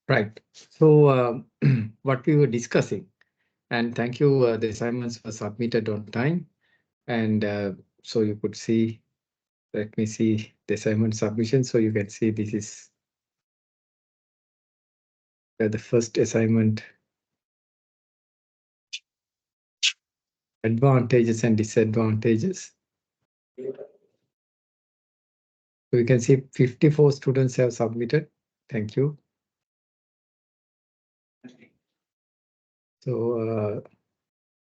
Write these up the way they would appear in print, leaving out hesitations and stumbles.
Right. So what we were discussing, and thank you, the assignments were submitted on time. And so you could see, let me see the assignment submission. So you can see this is the first assignment. Advantages and disadvantages. We can see 54 students have submitted. Thank you. So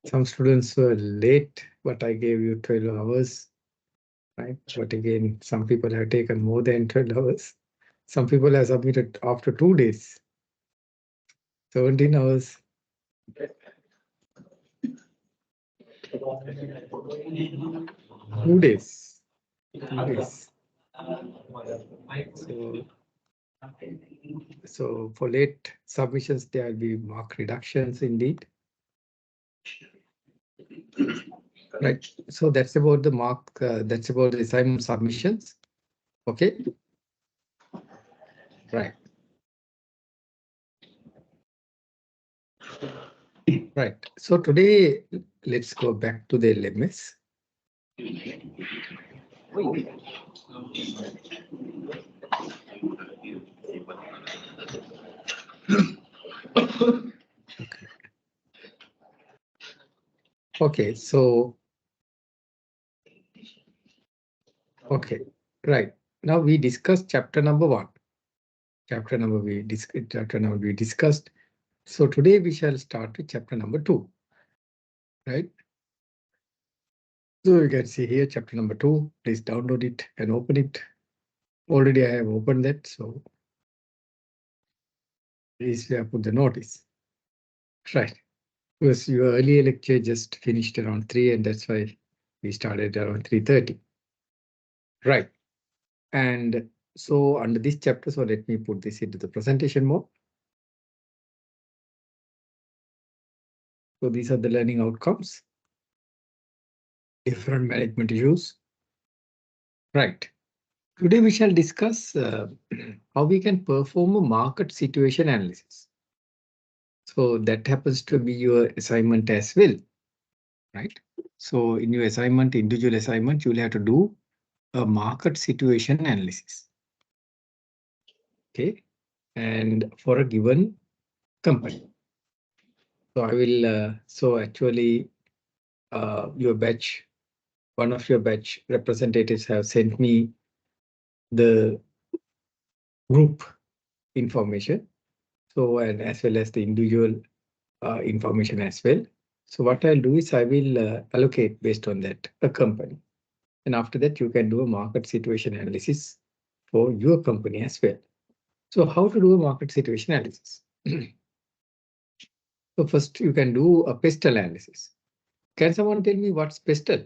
some students were late, but I gave you 12 hours. Right. But again, some people have taken more than 12 hours. Some people have submitted after 2 days. 17 hours. 2 days. 2 days. So for late submissions, there will be mark reductions indeed. Right. So that's about the mark. That's about the assignment submissions. Okay. Right. Right. So today, let's go back to the LMS. Okay, so okay, right. Now we discussed chapter number 1. Chapter number we discussed. So today we shall start with chapter number 2. Right. So you can see here chapter number 2. Please download it and open it. Already I have opened that, so please put the notice. Right. Because your earlier lecture just finished around 3, and that's why we started around 3:30. Right. And so under this chapter, so let me put this into the presentation mode. So these are the learning outcomes. Different management issues. Right. Today we shall discuss how we can perform a market situation analysis. So that happens to be your assignment as well. Right. So in your assignment, individual assignment, you will have to do a market situation analysis. Okay. And for a given company. So I will, so actually your batch, one of your batch representatives have sent me the group information. So, and as well as the individual information as well. So what I'll do is I will allocate based on that a company. And after that, you can do a market situation analysis for your company as well. So how to do a market situation analysis? So first you can do a pestle analysis. Can someone tell me what's pestle?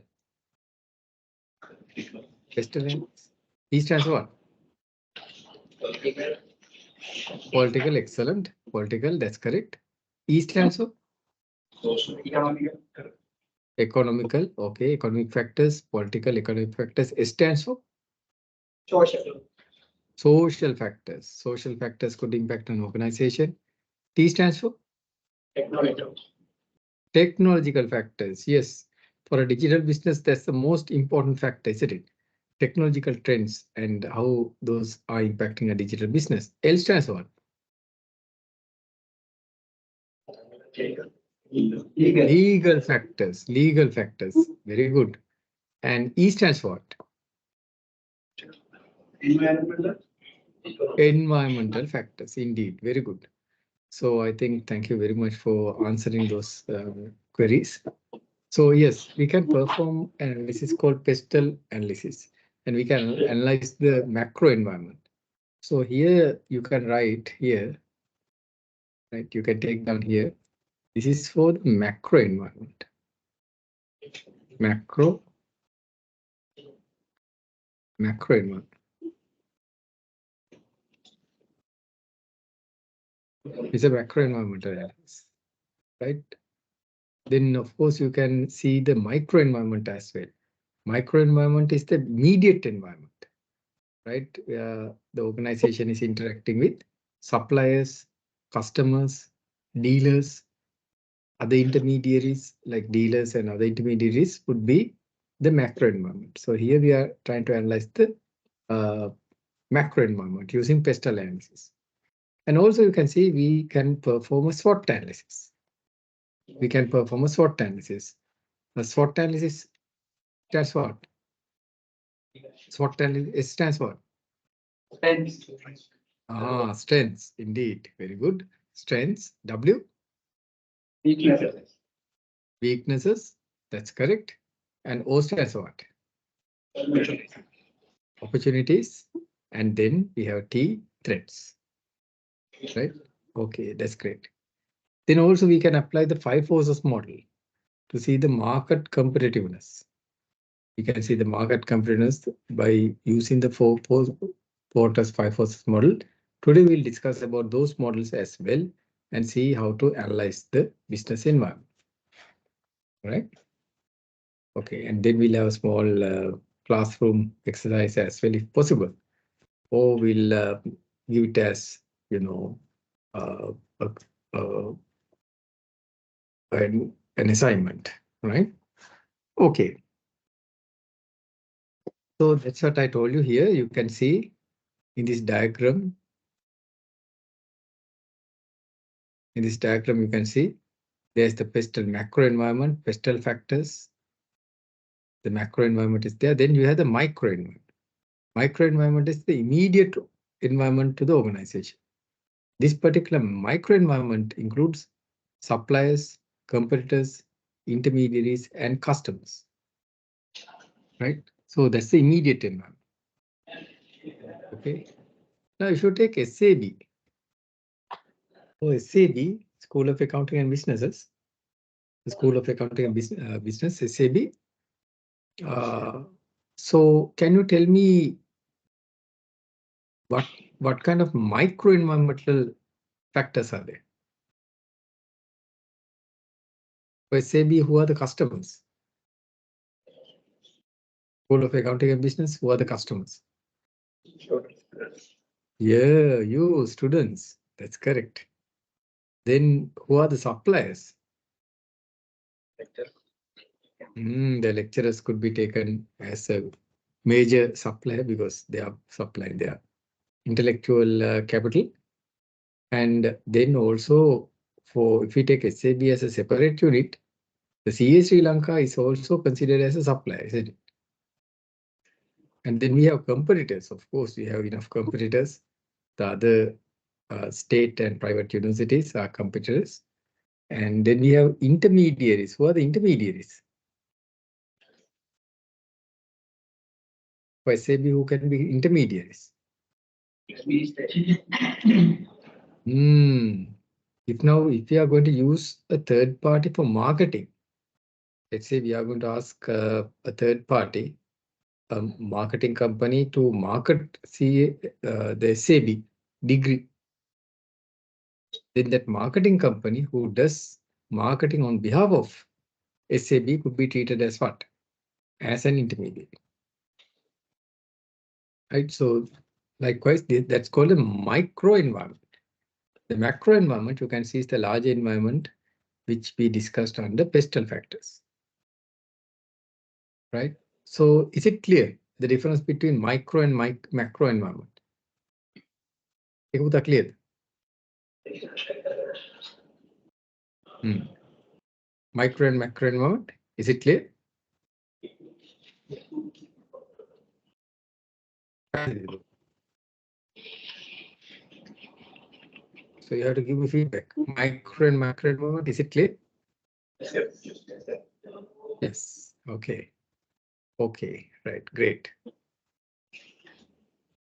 Pestle analysis. E stands for what? Political, excellent. Political, that's correct. E stands for? Economical, okay. Economic factors, political, economic factors. S stands for? Social. Social factors. Social factors could impact on organization. T stands for? Technological. Technological factors. Yes. For a digital business, that's the most important factor, isn't it? Technological trends and how those are impacting a digital business. L stands for what? Legal factors. Legal factors. Very good. And E stands for what? Environmental factors. Indeed. Very good. So I think thank you very much for answering those queries. So yes, we can perform an analysis called pestle analysis, and we can analyze the macro environment. So here you can write here, right? You can take down here. This is for the macro environment. Macro environment. It's a macro environmental analysis, right? Then of course you can see the micro environment as well. Micro environment is the immediate environment, right? The organization is interacting with suppliers, customers, dealers, other intermediaries like dealers and other intermediaries would be the macro environment. So here we are trying to analyze the macro environment using pestle analysis. And also you can see we can perform a SWOT analysis. We can perform a SWOT analysis. A SWOT analysis stands for what? SWOT analysis stands for what? Strengths, indeed. Very good. Strengths, W. Weaknesses. Weaknesses, that's correct. And O stands for what? Opportunities. And then we have T, threats. Right? Okay, that's great. Then also we can apply the 5 forces model to see the market competitiveness. You can see the market competitiveness by using the 4 Porter's 5 forces model. Today we'll discuss about those models as well and see how to analyze the business environment. Right? Okay, and then we'll have a small classroom exercise as well if possible. Or we'll give it as, you know, an assignment, right? Okay. So that's what I told you here. You can see in this diagram. In this diagram, you can see there's the pestle macro environment, pestle factors. The macro environment is there. Then you have the micro environment. Micro environment is the immediate environment to the organization. This particular micro environment includes suppliers, competitors, intermediaries, and customers. Right? So that's the immediate environment. Okay. Now, if you take SAB, so SAB, School of Accounting and Businesses, the School of Accounting and Business, SAB. So can you tell me what kind of micro environmental factors are there? For SAB, who are the customers? School of Accounting and Business, who are the customers? Yeah, you students, that's correct. Then who are the suppliers? The lecturers could be taken as a major supplier because they are supplying their intellectual capital. And then also for if we take SAB as a separate unit, the CA Srilanka is also considered as a supplier, isn't it? And then we have competitors. Of course, we have enough competitors. The other state and private universities are competitors. And then we have intermediaries. Who are the intermediaries? For SAB, who can be intermediaries? If we are going to use a third party for marketing, let's say we are going to ask a third party, a marketing company to market the SAB degree. Then that marketing company who does marketing on behalf of SAB could be treated as what? As an intermediary. Right? So likewise, that's called a micro environment. The macro environment you can see is the larger environment which we discussed under pestle factors. Right? So is it clear the difference between micro and macro environment? Is it clear? Micro and macro environment, is it clear? So you have to give me feedback. Micro and macro environment, is it clear? Yes. Okay. Okay. Right. Great.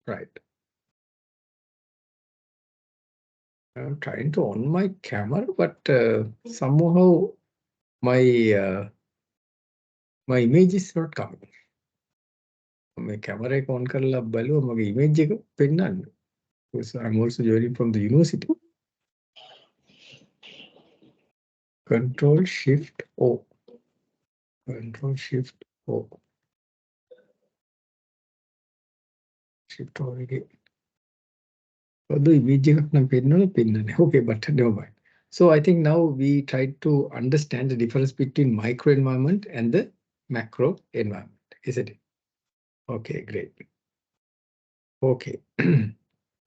Right. I'm trying to on my camera, but somehow my my image is not coming. My camera is on කරලා බලුවා මගේ image එක පෙන්නන්න. So I'm also joining from the university. Control Shift O. Control Shift O. Shift O again. Although image okay, but never mind. So I think now we try to understand the difference between micro environment and the macro environment, isn't it? Okay, great. Okay.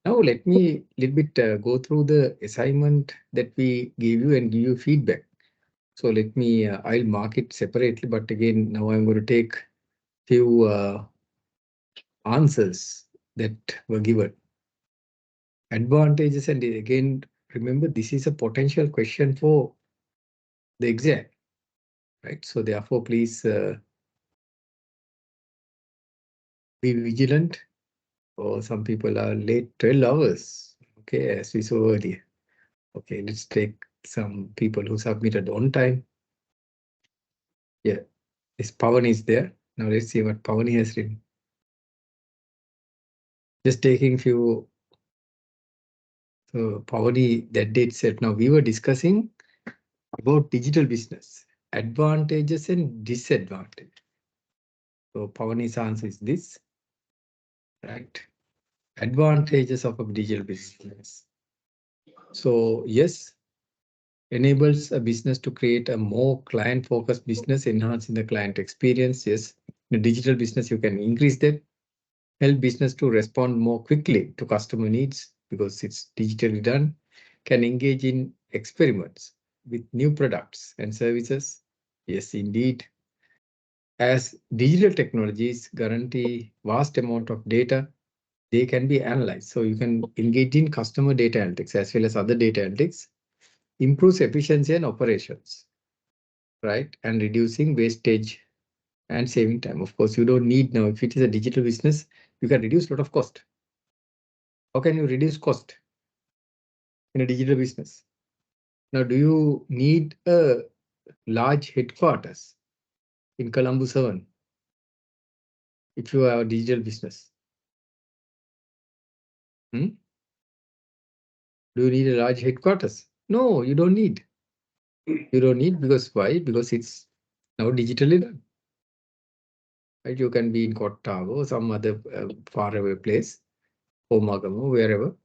Now let me little bit go through the assignment that we gave you and give you feedback. So let me, I'll mark it separately, but again, now I'm going to take few answers that were given. Advantages, and again, remember this is a potential question for the exam, right? So therefore, please be vigilant. Or some people are late 12 hours. Okay, as we saw earlier. Okay, let's take some people who submitted on time. Yeah, this Pawan is there. Now let's see what Pawan has written. Just taking few. So Pawani that date said, now we were discussing about digital business, advantages and disadvantages. So Pawani's answer is this, right? Advantages of a digital business. So yes, enables a business to create a more client-focused business, enhancing the client experience. Yes, in a digital business, you can increase that, help business to respond more quickly to customer needs because it's digitally done, can engage in experiments with new products and services. Yes, indeed. As digital technologies guarantee vast amount of data, they can be analyzed. So you can engage in customer data analytics as well as other data analytics, improves efficiency and operations, right? And reducing wastage and saving time. Of course, you don't need now, if it is a digital business, you can reduce a lot of cost. How can you reduce cost in a digital business? Now, do you need a large headquarters in Colombo 7 if you have a digital business? Hmm? Do you need a large headquarters? No, you don't need. You don't need because why? Because it's now digitally done. Right? You can be in Kottao or some other faraway place, or Magamo, wherever,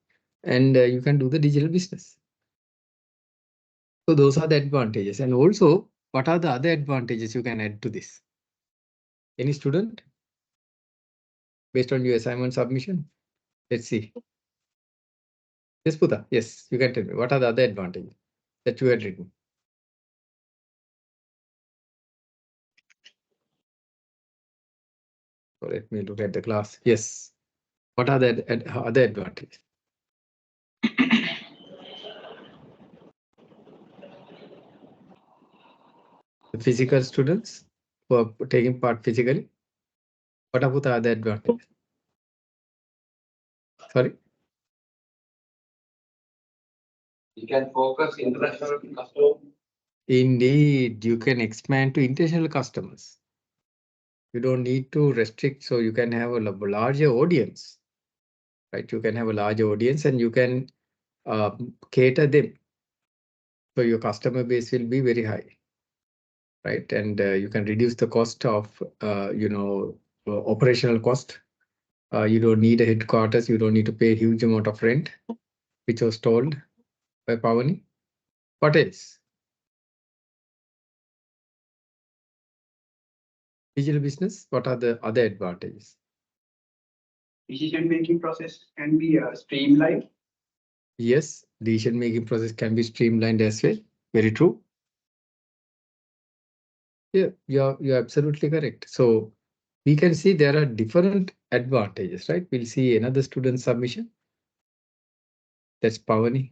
and you can do the digital business. So those are the advantages. And also, what are the other advantages you can add to this? Any student? Based on your assignment submission? Let's see. Yes, Puta. Yes, you can tell me. What are the other advantages that you had written? So let me look at the class. Yes. What are the other advantages? The physical students who are taking part physically. What about the other advantages? Sorry. You can focus international customer. Indeed, you can expand to international customers. You don't need to restrict, so you can have a larger audience, right? You can have a larger audience and you can cater them. So your customer base will be very high, right? And you can reduce the cost of, operational cost. You don't need a headquarters. You don't need to pay a huge amount of rent, which was told by Pavani. What else? Digital business, what are the other advantages? Decision-making process can be streamlined. Yes, decision-making process can be streamlined as well. Very true. Yeah, you're absolutely correct. So we can see there are different advantages, right? We'll see another student submission. That's Pavani.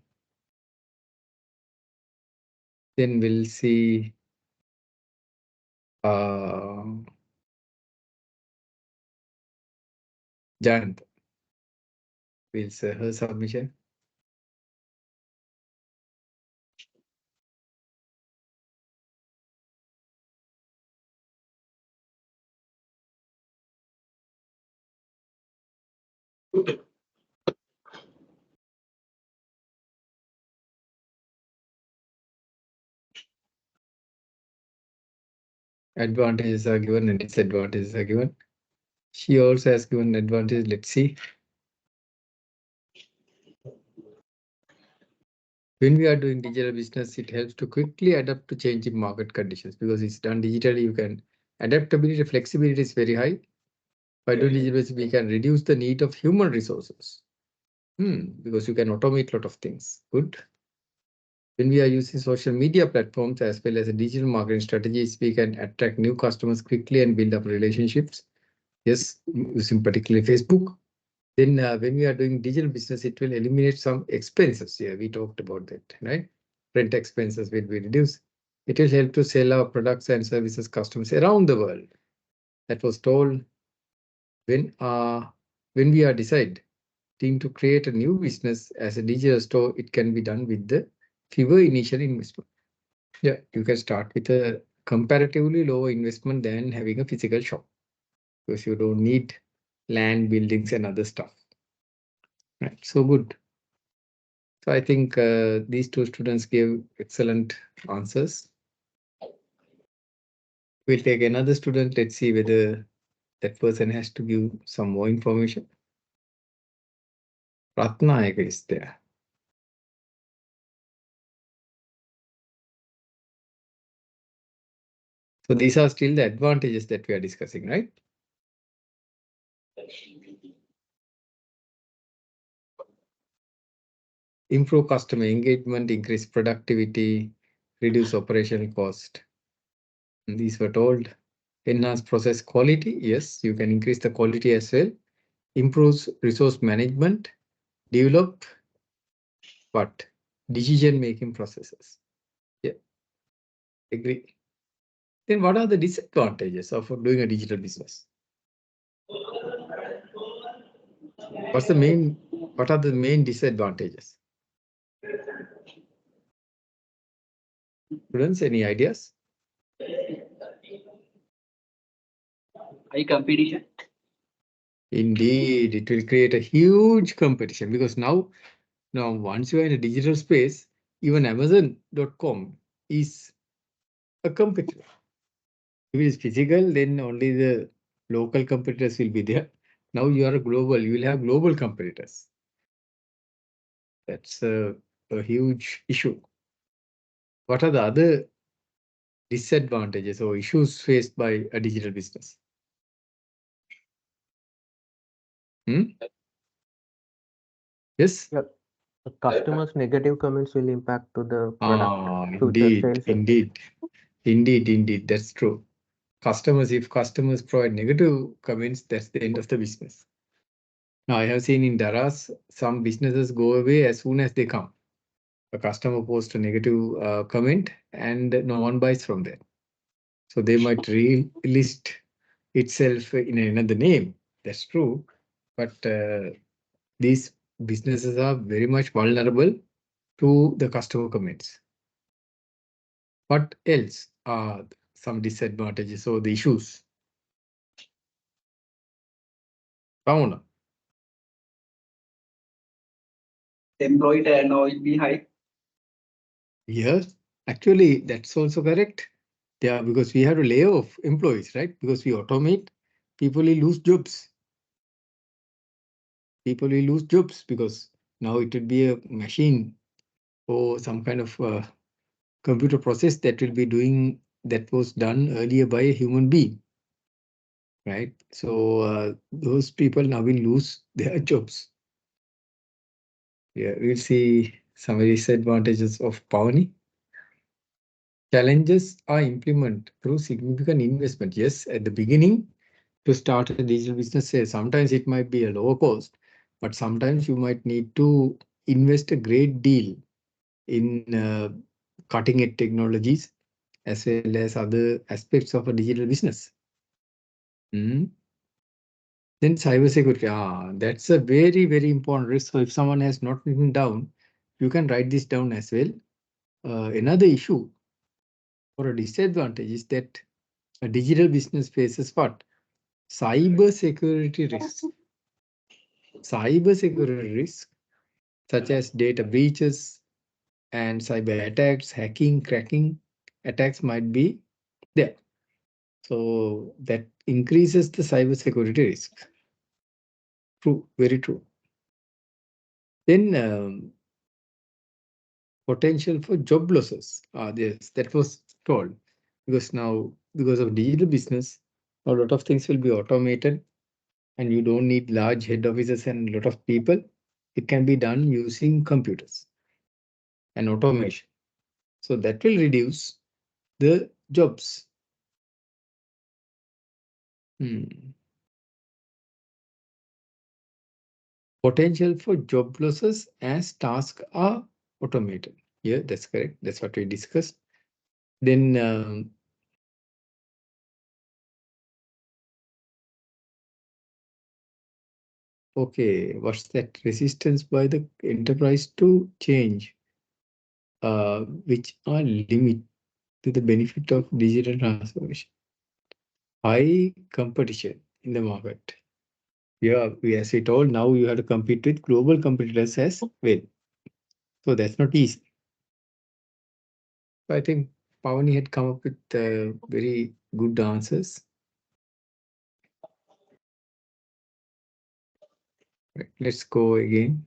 Then we'll see Janant. We'll see her submission. Advantages are given and disadvantages are given. She also has given advantage. Let's see. When we are doing digital business, it helps to quickly adapt to changing market conditions because it's done digitally. You can adaptability, flexibility is very high. By doing digital business, we can reduce the need of human resources. Because you can automate a lot of things. Good. When we are using social media platforms as well as digital marketing strategies, we can attract new customers quickly and build up relationships. Yes, using particularly Facebook. Then when we are doing digital business, it will eliminate some expenses. Yeah, we talked about that, right? Rent expenses will be reduced. It will help to sell our products and services customers around the world. That was told when we are deciding to create a new business as a digital store, it can be done with the fewer initial investment. Yeah, you can start with a comparatively lower investment than having a physical shop because you don't need land, buildings, and other stuff. Right, so good. So I think these two students gave excellent answers. We'll take another student. Let's see whether that person has to give some more information. Ratnayaka is there. So these are still the advantages that we are discussing, right? Improve customer engagement, increase productivity, reduce operational cost. And these were told. Enhance process quality. Yes, you can increase the quality as well. Improves resource management. Develop what? Decision-making processes. Yeah, agree. Then what are the disadvantages of doing a digital business? What are the main disadvantages? Students, any ideas? High competition. Indeed, it will create a huge competition because now once you are in a digital space, even Amazon.com is a competitor. If it is physical, then only the local competitors will be there. Now you are a global, you will have global competitors. That's a huge issue. What are the other disadvantages or issues faced by a digital business? Yes? Yeah. The customers' negative comments will impact to the product, future sales. Indeed, that's true. If customers provide negative comments, that's the end of the business. Now, I have seen in Daras, some businesses go away as soon as they come. A customer posts a negative comment and no one buys from them. So they might relist itself in another name. That's true. But these businesses are very much vulnerable to the customer comments. What else are some disadvantages or the issues? Pauna. Employee turnover will be high. Yes, actually, that's also correct. Yeah, because we have to lay off employees, right? Because we automate, people will lose jobs. People will lose jobs because now it will be a machine or some kind of computer process that will be doing that was done earlier by a human being, right? So those people now will lose their jobs. Yeah, we'll see some disadvantages of Pawni. Challenges are implemented through significant investment. Yes, at the beginning, to start a digital business, sometimes it might be a lower cost, but sometimes you might need to invest a great deal in cutting edge technologies as well as other aspects of a digital business. Then cybersecurity, that's a very, very important risk. So if someone has not written down, you can write this down as well. Another issue or a disadvantage is that a digital business faces what? Cybersecurity risks. Cybersecurity risks such as data breaches and cyber attacks, hacking, cracking attacks might be there. So that increases the cybersecurity risk. True, very true. Then Potential for job losses. Yes, that was told. Because now, because of digital business, a lot of things will be automated and you don't need large head offices and a lot of people. It can be done using computers and automation. So that will reduce the jobs. Potential for job losses as tasks are automated. Yeah, that's correct. That's what we discussed. Then okay, what's that? Resistance by the enterprise to change, which are limit to the benefit of digital transformation. High competition in the market. Yeah, as we told, now you have to compete with global competitors as well. So that's not easy. I think Pavani had come up with very good answers. Right, let's go again.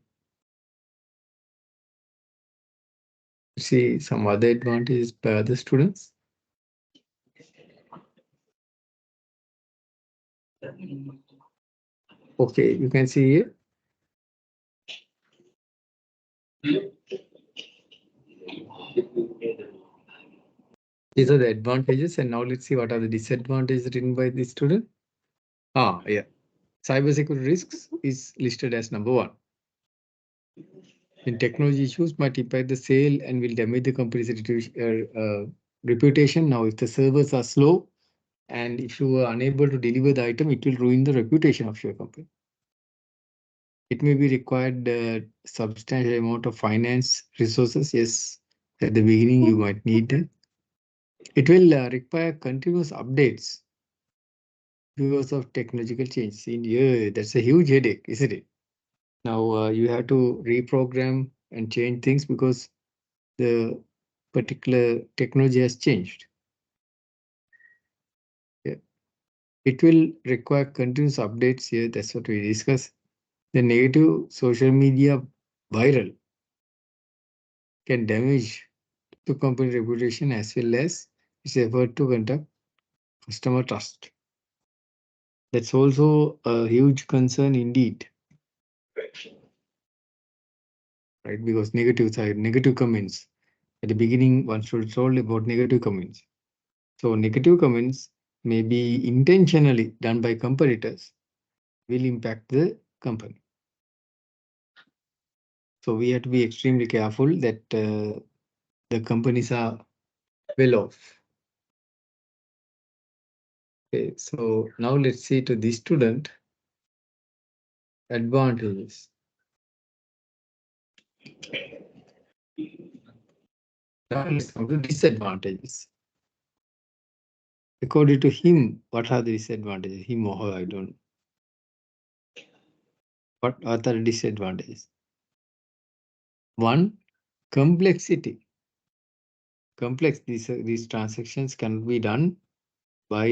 See some other advantages by other students. Okay, you can see here. These are the advantages, and now let's see what are the disadvantages written by the student. Yeah. Cybersecurity risks is listed as number 1. In technology issues might impact the sale and will damage the company's reputation. Now, if the servers are slow and if you are unable to deliver the item, it will ruin the reputation of your company. It may be required substantial amount of finance resources. Yes, at the beginning you might need them. It will require continuous updates because of technological change. Yeah, that's a huge headache, isn't it? Now you have to reprogram and change things because the particular technology has changed. Yeah. It will require continuous updates here. That's what we discussed. The negative social media viral can damage the company reputation as well as its effort to conduct customer trust. That's also a huge concern indeed. Right, because negative side, negative comments. At the beginning, one should told about negative comments. So negative comments may be intentionally done by competitors, will impact the company. So we have to be extremely careful that the companies are well off. Okay, so now let's see to this student advantages. Now let's come to disadvantages. According to him, what are the disadvantages? Him or her, I don't know. What are the disadvantages? 1, complexity. Complex, these transactions can be done by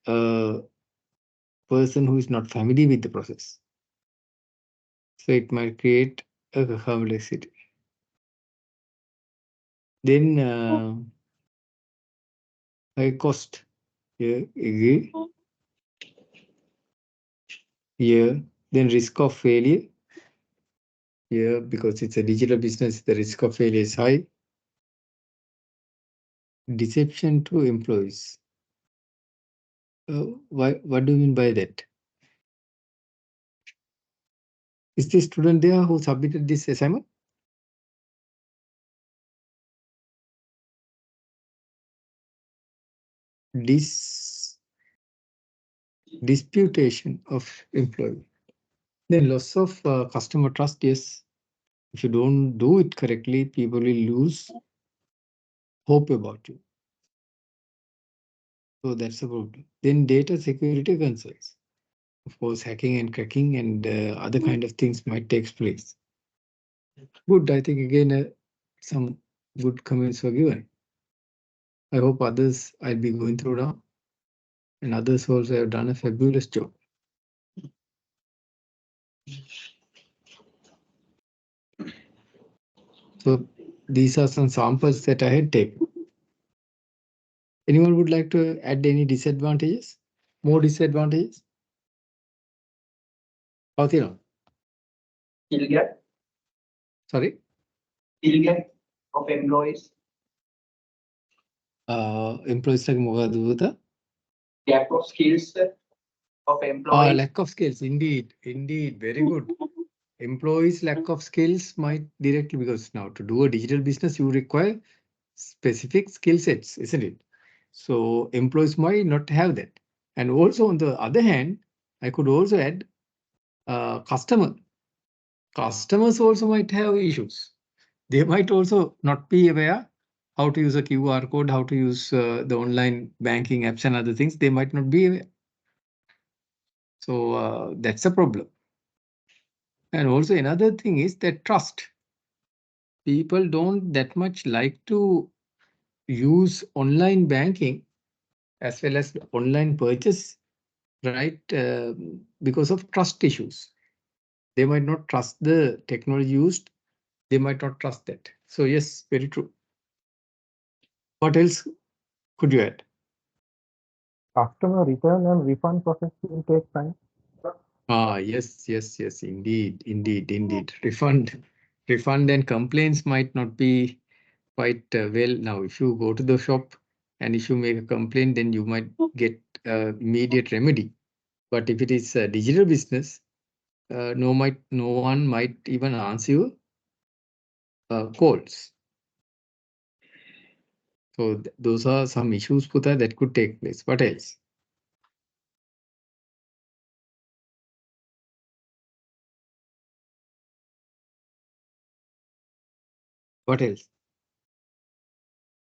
a person who is not familiar with the process. So it might create a complexity. Then high cost. Yeah, agree. Yeah. Then risk of failure. Yeah, because it's a digital business, the risk of failure is high. Deception to employees. What do you mean by that? Is the student there who submitted this assignment? Disputation of employee. Then loss of customer trust. Yes, if you don't do it correctly, people will lose hope about you. So that's a problem. Then data security concerns. Of course, hacking and cracking and other kind of things might take place. Good, I think again some good comments were given. I hope others I'll be going through now, and others also have done a fabulous job. So these are some samples that I had taken. Anyone would like to add any disadvantages? More disadvantages? How do you know? Skill gap. Sorry? Skill gap of employees. Employees like Mogadhuda? Gap of skills of employees. Lack of skills. Indeed. Very good. Employees' lack of skills might directly, because now to do a digital business, you require specific skill sets, isn't it? So employees might not have that. And also on the other hand, I could also add customer. Customers also might have issues. They might also not be aware how to use a QR code, how to use the online banking apps and other things. They might not be aware. So that's a problem. And also another thing is that trust. People don't that much like to use online banking as well as online purchase, right? Because of trust issues. They might not trust the technology used. They might not trust that. So yes, very true. What else could you add? Customer return and refund process will take time. Yes, indeed. Refund and complaints might not be quite well. Now, if you go to the shop and if you make a complaint, then you might get immediate remedy. But if it is a digital business, no one might even answer your calls. So those are some issues, Putha, that could take place. What else? What else?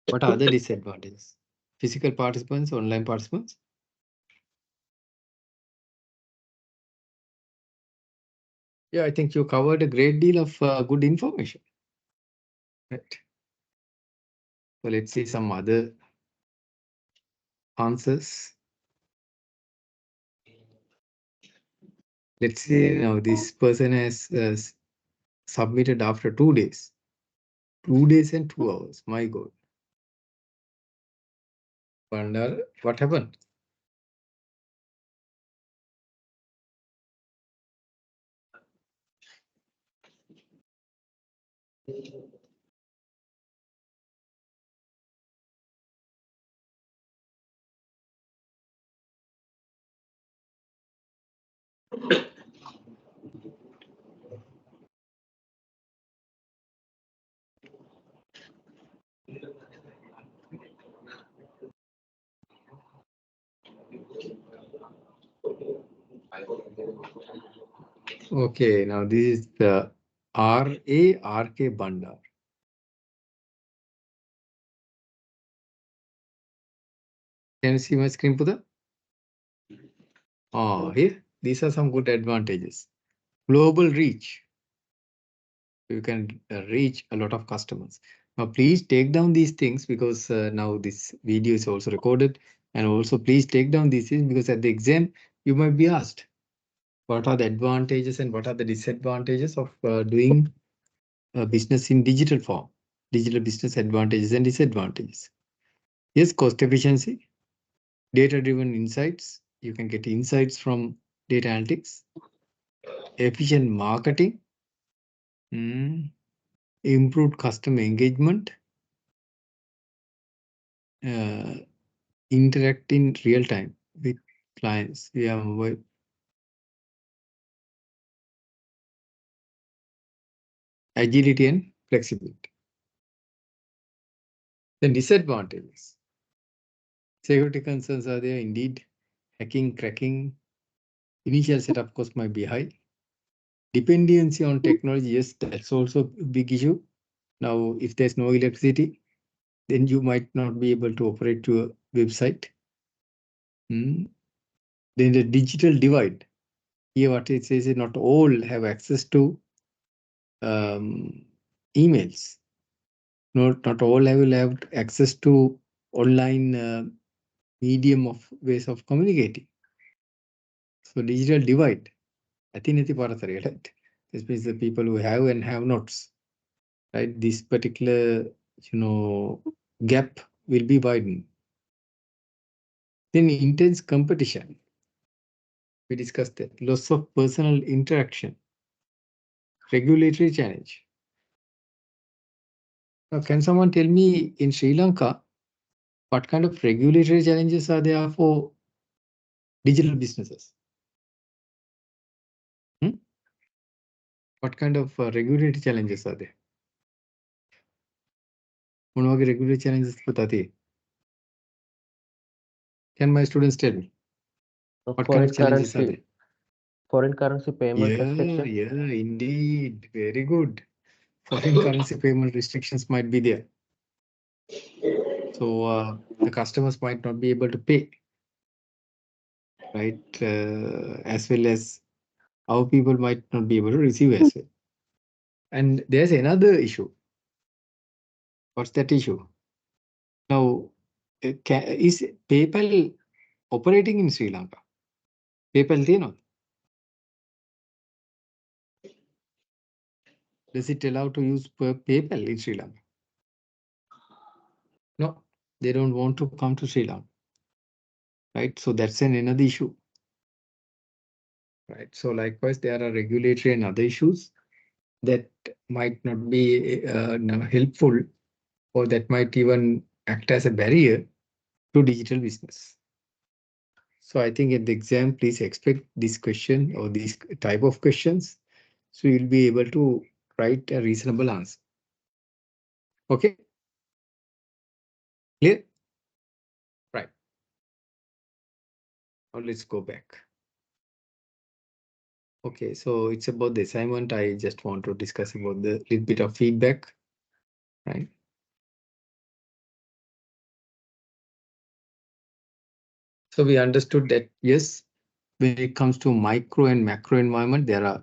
What are other disadvantages? Physical participants, online participants? Yeah, I think you covered a great deal of good information. Right. So let's see some other answers. Let's see now this person has submitted after 2 days. 2 days and 2 hours. My God. Wonder what happened. Okay, now this is the RARK Bandar. Can you see my screen, Pudha? Here, these are some good advantages. Global reach. You can reach a lot of customers. Now, please take down these things because now this video is also recorded. And also, please take down these things because at the exam, you might be asked, what are the advantages and what are the disadvantages of doing business in digital form? Digital business advantages and disadvantages. Yes, cost efficiency, data-driven insights. You can get insights from data analytics, efficient marketing, improved customer engagement, interact in real time with clients via mobile. Agility and flexibility. Then disadvantages. Security concerns are there indeed. Hacking, cracking, initial setup cost might be high. Dependency on technology, yes, that's also a big issue. Now, if there's no electricity, then you might not be able to operate your website. Then the digital divide. Here, what it says is not all have access to emails. Not all will have access to online medium of ways of communicating. So digital divide. Atinati paratari, right? This means the people who have and have nots. right? This particular, gap will be widened. Then intense competition. We discussed that. Loss of personal interaction. Regulatory challenge. Now, can someone tell me in Sri Lanka, what kind of regulatory challenges are there for digital businesses? What kind of regulatory challenges are there? මොන වගේ regulatory challenges පුතා තියෙන්නේ? Can my students tell me? What kind of challenges are there? Foreign currency payment restriction. Yeah, indeed. Very good. Foreign currency payment restrictions might be there. So the customers might not be able to pay, right? As well as our people might not be able to receive as well. And there's another issue. What's that issue? Now, is PayPal operating in Sri Lanka? PayPal, you know? Does it allow to use PayPal in Sri Lanka? No, they don't want to come to Sri Lanka. Right, so that's another issue. Right, so likewise, there are regulatory and other issues that might not be helpful, or that might even act as a barrier to digital business. So I think at the exam, please expect this question or these type of questions, so you'll be able to write a reasonable answer. Okay, clear? Right. Now let's go back. Okay, so it's about the assignment. I just want to discuss about the little bit of feedback, right? So we understood that, yes, when it comes to micro and macro environment, there are,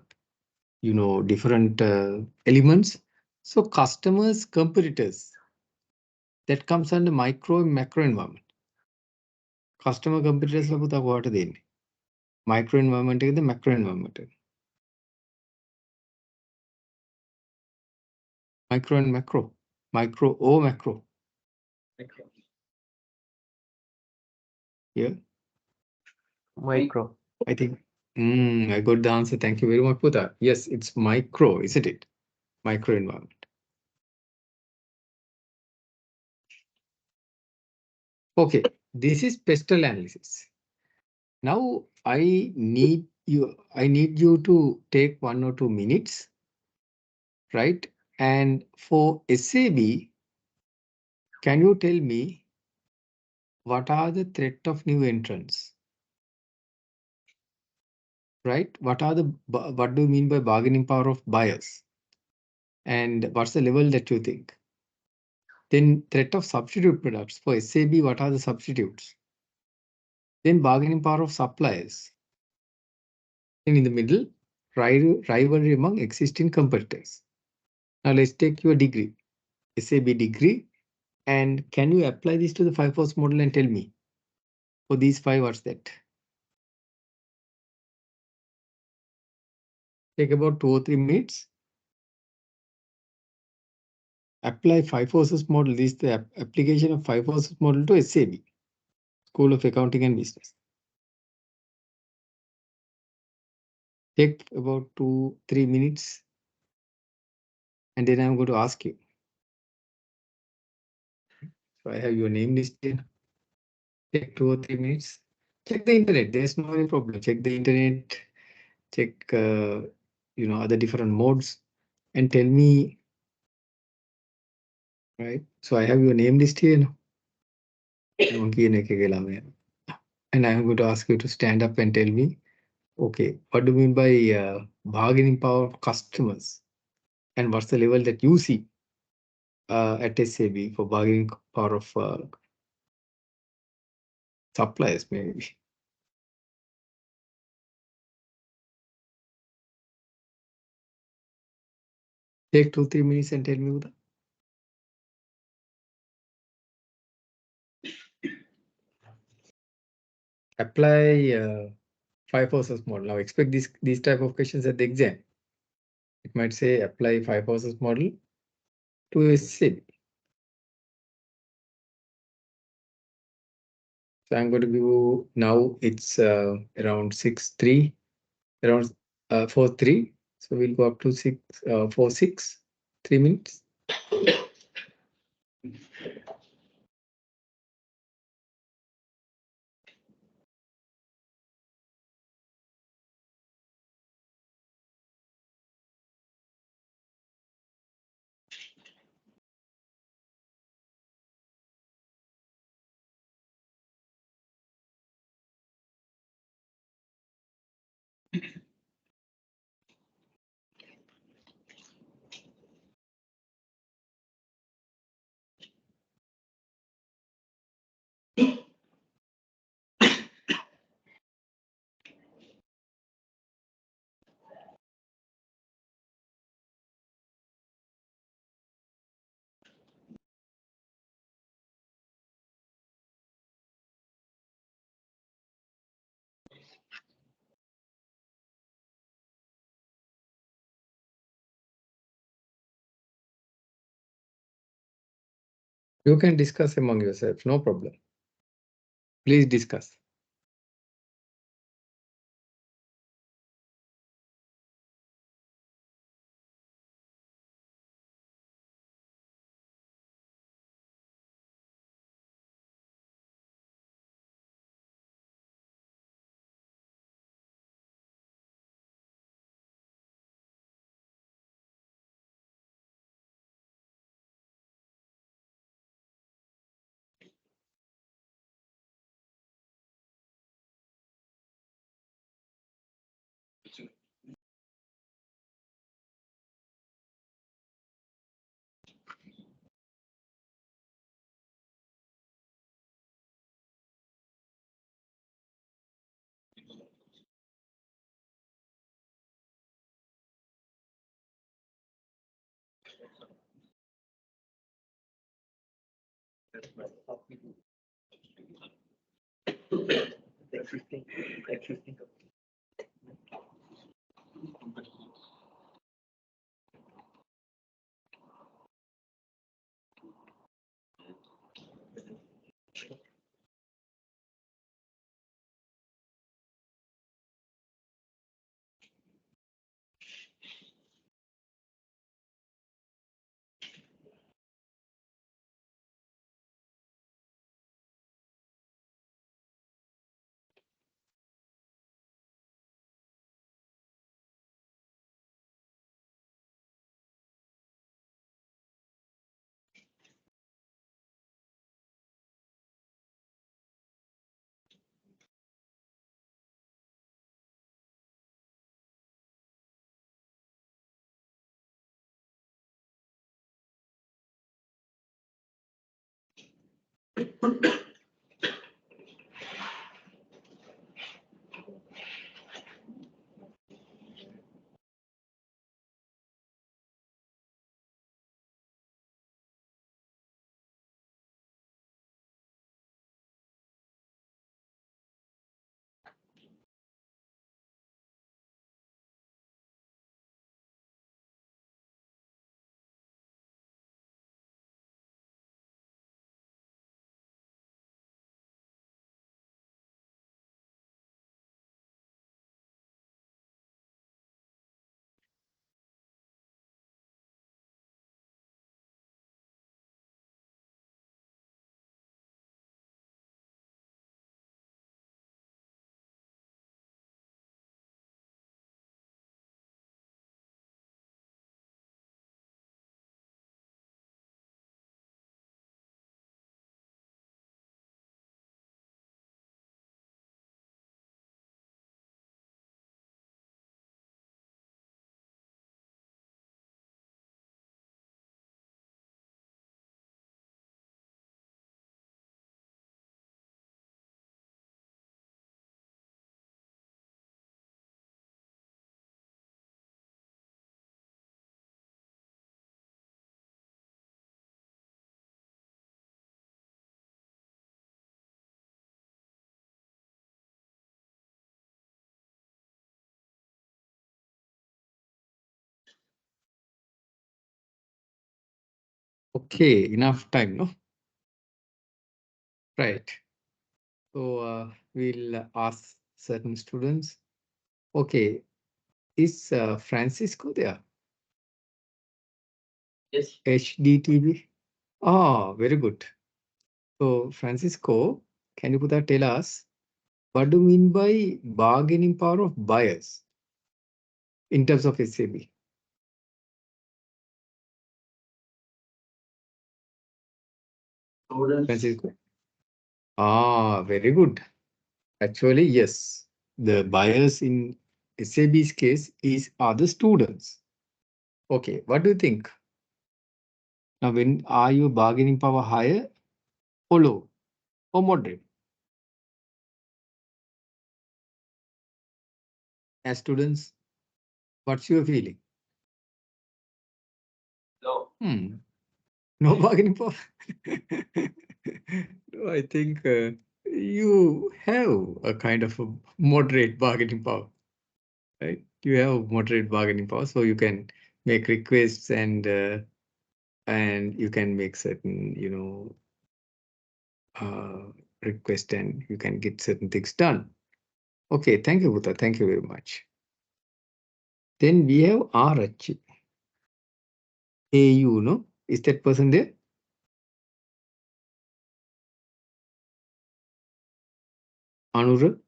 different elements. So customers, competitors, that comes under micro and macro environment. Customer competitors la පුතා කොහට දෙන්නේ? Micro environment එකද macro environment එකද? Micro and macro. Micro or macro? Micro. Yeah. Micro. I think I got the answer. Thank you very much for that. Yes, it's micro, isn't it? Micro environment. Okay, this is pestle analysis. Now I need you to take 1 or 2 minutes, right? And for SAB, can you tell me what are the threat of new entrants? Right? What do you mean by bargaining power of buyers? And what's the level that you think? Then threat of substitute products. For SAB, what are the substitutes? Then bargaining power of suppliers. And in the middle, rivalry among existing competitors. Now let's take your degree, SAB degree, and can you apply this to the 5 force model and tell me for these 5, what's that? Take about 2 or 3 minutes. Apply 5 forces model. This is the application of 5 forces model to SAB, School of Accounting and Business. Take about 2-3 minutes, and then I'm going to ask you. So I have your name listed. Take 2 or 3 minutes. Check the internet. There's no any problem. Check the internet. Check other different modes, and tell me. Right. So I have your name list here. And I'm going to ask you to stand up and tell me, okay, what do you mean by bargaining power of customers? And what's the level that you see at SAB for bargaining power of suppliers, maybe? Take 2-3 minutes and tell me, Uda. Apply 5 forces model. Now expect these type of questions at the exam. It might say apply 5 forces model to a city. So I'm going to give you now it's around 6:03, around 4:03. So we'll go up to 4:06, 3 minutes. You can discuss among yourselves, no problem. Please discuss. Okay, enough time, no? Right. So we'll ask certain students. Okay, is Francisco there? Yes. HDTV? Ah, very good. So Francisco, can you tell us what do you mean by bargaining power of buyers in terms of SAB? Francisco? Ah, very good. Actually, yes. The buyers in SAB's case are the students. Okay, what do you think? Now, when are your bargaining power higher or low or moderate? As students, what's your feeling? No. No bargaining power. No, I think you have a kind of a moderate bargaining power, right? You have moderate bargaining power, so you can make requests and you can make certain, request and you can get certain things done. Okay, thank you, Bhuta. Thank you very much. Then we have RH. AU, no? Is that person there? Anura?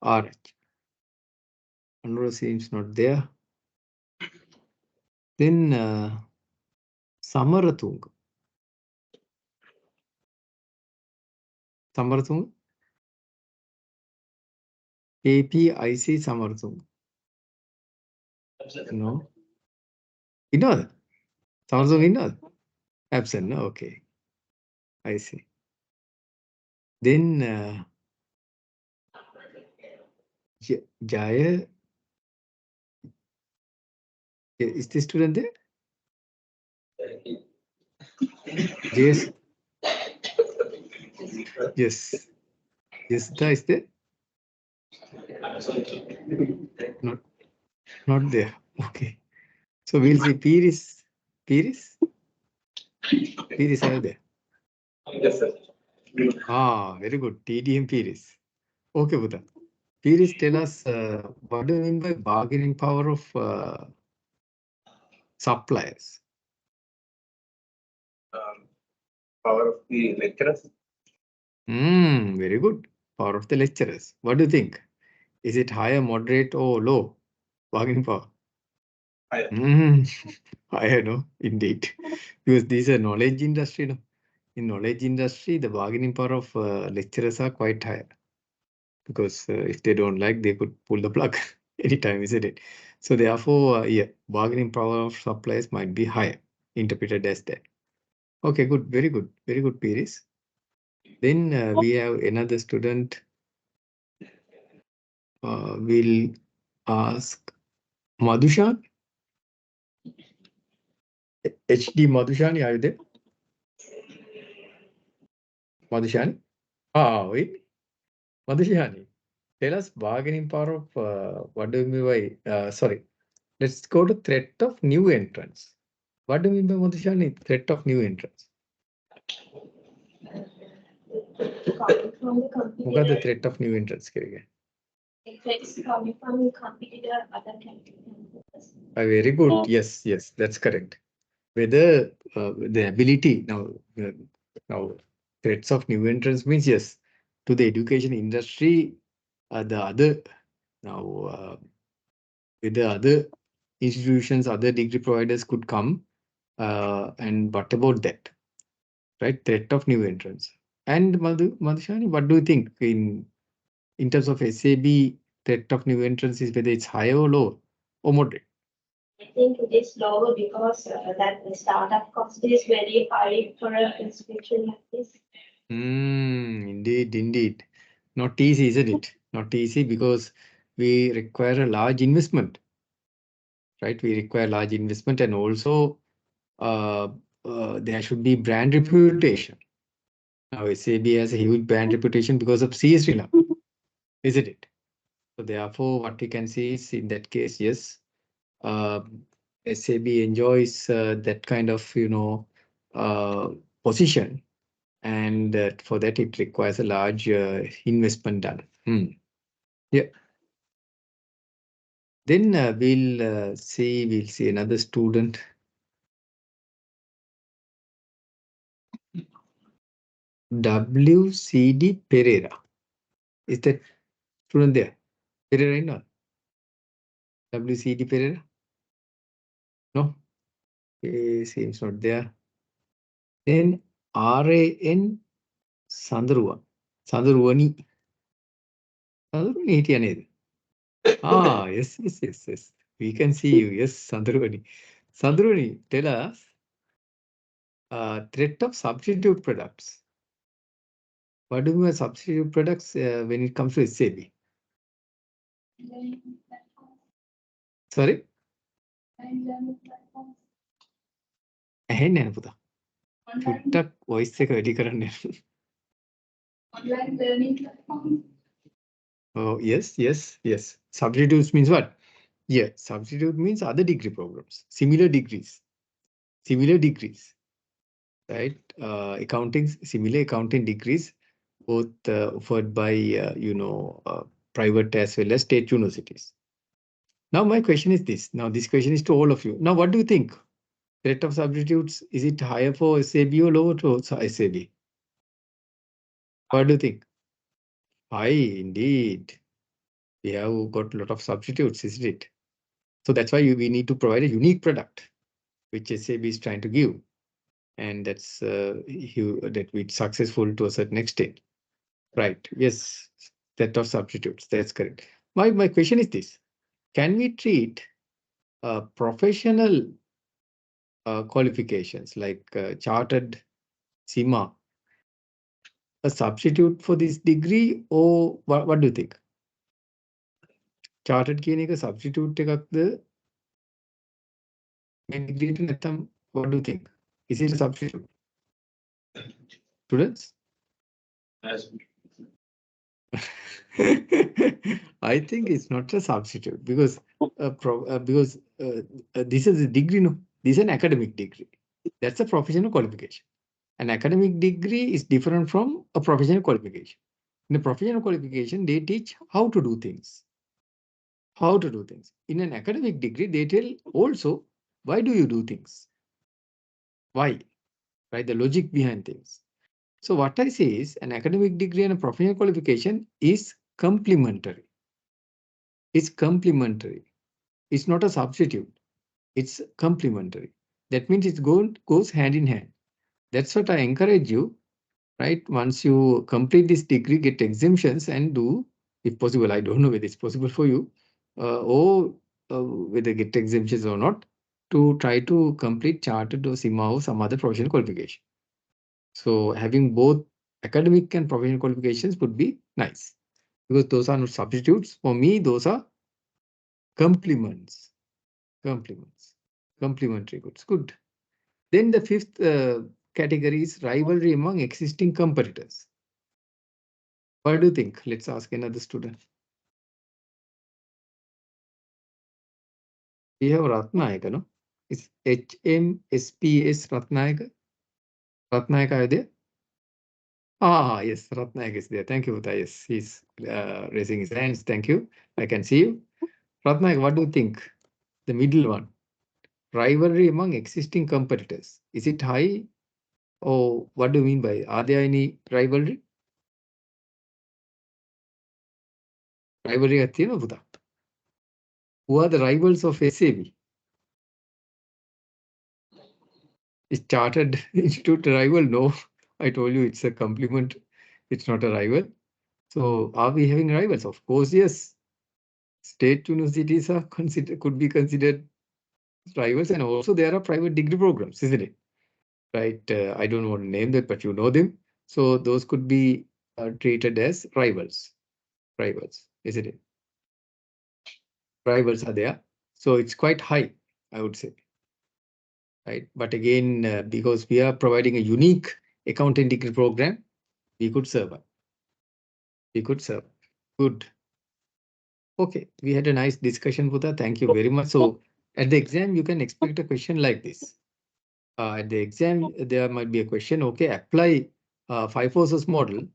RH. Anura seems not there. Then Samaratung. Samaratung? APIC Samaratung. No. Vinod? Samaratung Vinod? Absent, no? Okay. I see. Then Jaya. Is the student there? Yes. Yes. Yes, is there? Not there. Okay. So we'll see Piris. Piris? Piris are there. Yes, sir. Ah, very good. TDM Piris. Okay, Buddha. Piris, tell us what do you mean by bargaining power of suppliers? Power of the lecturers. Very good. Power of the lecturers. What do you think? Is it higher, moderate, or low? Bargaining power? Higher. Higher, no? Indeed. Because these are knowledge industry, no? In knowledge industry, the bargaining power of lecturers are quite high. Because if they don't like, they could pull the plug anytime, isn't it? So therefore, yeah, bargaining power of suppliers might be higher, interpreted as that. Okay, good, very good, Piris. Then we have another student. We'll ask Madhushan. HD Madhushani, are you there? Madhushani? Wait. Madhushani, tell us bargaining power of what do you mean by, sorry, let's go to threat of new entrance. What do you mean by Madhushani, threat of new entrance? Coming from the What are the competitor, threat of new entrance? effects coming from the competitor, other competitors. Very good. Yes, that's correct. Whether the ability now threats of new entrance means yes, to the education industry, the other now with the other institutions, other degree providers could come, and what about that? Right, threat of new entrance. And Madhushani, what do you think in terms of SAB, threat of new entrance is whether it's higher or low or moderate? I think it is lower because that the startup cost is very high for an institution like this. Indeed. Not easy, isn't it? Not easy because we require a large investment, right? We require large investment and also there should be brand reputation. Now SAB has a huge brand reputation because of Srilanka, isn't it? So therefore, what we can see is in that case, yes, SAB enjoys that kind of, position, and for that it requires a large investment done. Yeah. Then we'll see another student. WCD Pereira. Is that student there? Pereira in or? WCD Pereira? No? Seems not there. Then RAN Sandaruwa. Sandaruwani. Sandaruwani හිටියා නේද? Yes. We can see you. Yes, Sandaruwani. Sandaruwani, tell us threat of substitute products. What do you mean substitute products when it comes to SAB? Sorry? ඇහෙන්නේ නැහැ පුතා. ටිකක් voice එක වැඩි කරන්න. Online learning platform. Oh, yes. Substitutes means what? Yeah, substitute means other degree programs, similar degrees, right? Similar accounting degrees, both offered by, private as well as state universities. Now, my question is this. Now, this question is to all of you. Now, what do you think? Threat of substitutes, is it higher for SAB or lower for SAB? What do you think? High, indeed. We have got a lot of substitutes, isn't it? So that's why we need to provide a unique product, which SAB is trying to give. And that's that we're successful to a certain extent. Right. Yes. Set of substitutes. That's correct. My question is this. Can we treat professional qualifications like chartered CIMA a substitute for this degree, or what do you think? Chartered කියන එක substitute එකක්ද මේ degree එකට නැත්නම් what do you think? Is it a substitute? Students? Yes. I think it's not a substitute because this is a degree, no? This is an academic degree. That's a professional qualification. An academic degree is different from a professional qualification. In a professional qualification, they teach how to do things. How to do things. In an academic degree, they tell also why do you do things? Why? Right? The logic behind things. So what I say is an academic degree and a professional qualification is complementary. It's complementary. It's not a substitute. It's complementary. That means it goes hand in hand. That's what I encourage you, right? Once you complete this degree, get exemptions and do, if possible, I don't know whether it's possible for you, or whether get exemptions or not, to try to complete chartered or CIMA or some other professional qualification. So having both academic and professional qualifications would be nice, because those are not substitutes. For me, those are complements. Complementary goods. Good. Then the fifth category is rivalry among existing competitors. What do you think? Let's ask another student. We have Ratnayaka, no? It's HMSPS Ratnayaka. Ratnayaka are there? Yes, Ratnayaka is there. Thank you, Uta. Yes, he's raising his hands. Thank you. I can see you. Ratnayaka, what do you think? The middle one. Rivalry among existing competitors. Is it high? Or what do you mean by it? Are there any rivalry? Rivalry at the end. Who are the rivals of SAB? Is Chartered Institute a rival? No, I told you it's a complement. It's not a rival. So are we having rivals? Of course, yes. State universities are could be considered rivals, and also there are private degree programs, isn't it? Right? I don't want to name that, but you know them. So those could be treated as rivals. Rivals, isn't it? Rivals are there. So it's quite high, I would say. Right? But again, because we are providing a unique accounting degree program, we could survive. Good. Okay, we had a nice discussion, Buddha. Thank you very much. So At the exam, you can expect a question like this. At the exam, there might be a question, okay, apply 5 forces model,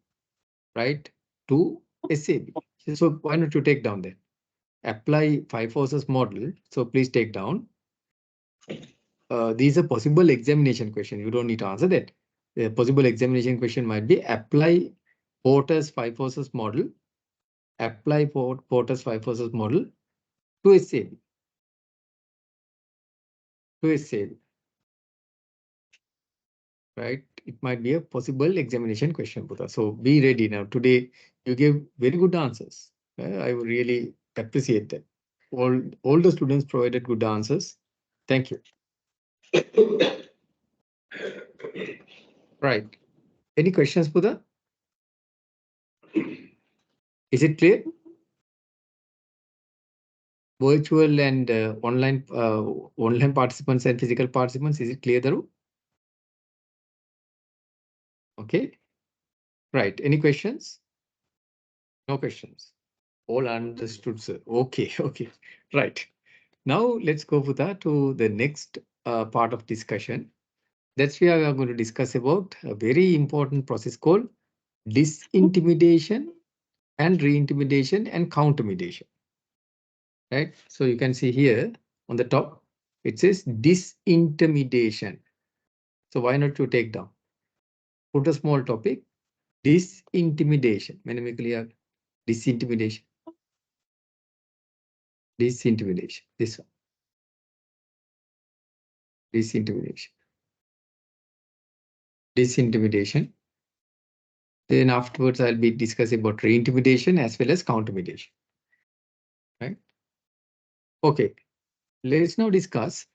right, to SAB. So why not you take down that? Apply 5 forces model. So please take down. These are possible examination question. You don't need to answer that. The possible examination question might be apply Porter's 5 forces model. Apply Porter's 5 forces model to SAB. To SAB. Right? It might be a possible examination question, Buddha. So be ready now. Today, you gave very good answers. I would really appreciate that. All the students provided good answers. Thank you. Right. Any questions, Buddha? Is it clear? Virtual and online participants and physical participants, is it clear, Daru? Okay. Right. Any questions? No questions. All understood, sir. Okay. Okay. Right. Now let's go, Buddha, to the next part of discussion. That's where we are going to discuss about a very important process called disintimidation and reintimidation and countermidation. Right. So you can see here on the top, it says disintimidation. So why not you take down? Put a small topic, disintimidation. Disintimidation. Disintimidation. This one. Disintimidation. Disintimidation. Then afterwards, I'll be discussing about reintimidation as well as countermidation. Right? Okay. Let's now discuss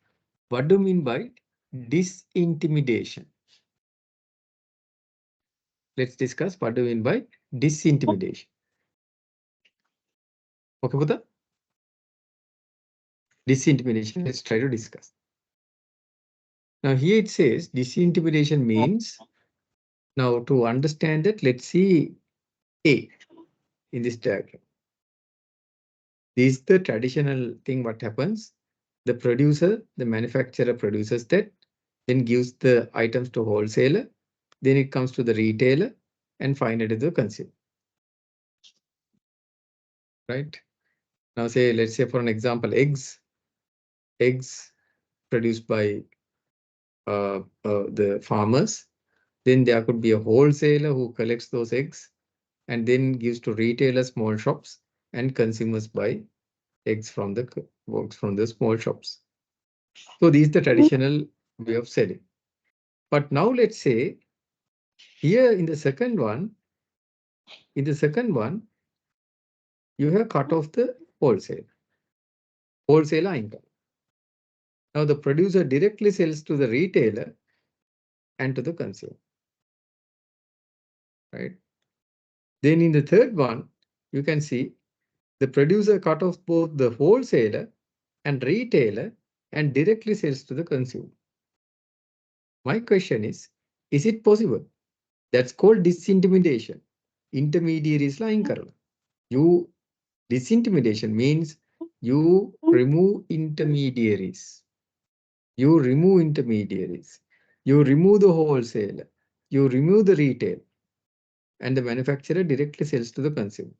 what do you mean by disintimidation. Let's discuss what do you mean by disintimidation. Okay, Buddha? Disintimidation. Let's try to discuss. Now here it says disintimidation means, now to understand it, let's see A in this diagram. This is the traditional thing what happens. The producer, the manufacturer produces that, then gives the items to wholesaler, then it comes to the retailer, and finally to the consumer. Right? Now say, let's say for an example, eggs produced by the farmers. Then there could be a wholesaler who collects those eggs and then gives to retailers, small shops, and consumers buy eggs from the small shops. So this is the traditional way of selling. But now let's say here in the second one, you have cut off the wholesaler income. Now the producer directly sells to the retailer and to the consumer. Right? Then in the third one, you can see the producer cut off both the wholesaler and retailer and directly sells to the consumer. My question is it possible? That's called disintimidation. Intermediaries line karana. Disintimidation means you remove intermediaries. You remove intermediaries. You remove the wholesaler. You remove the retail. And the manufacturer directly sells to the consumer.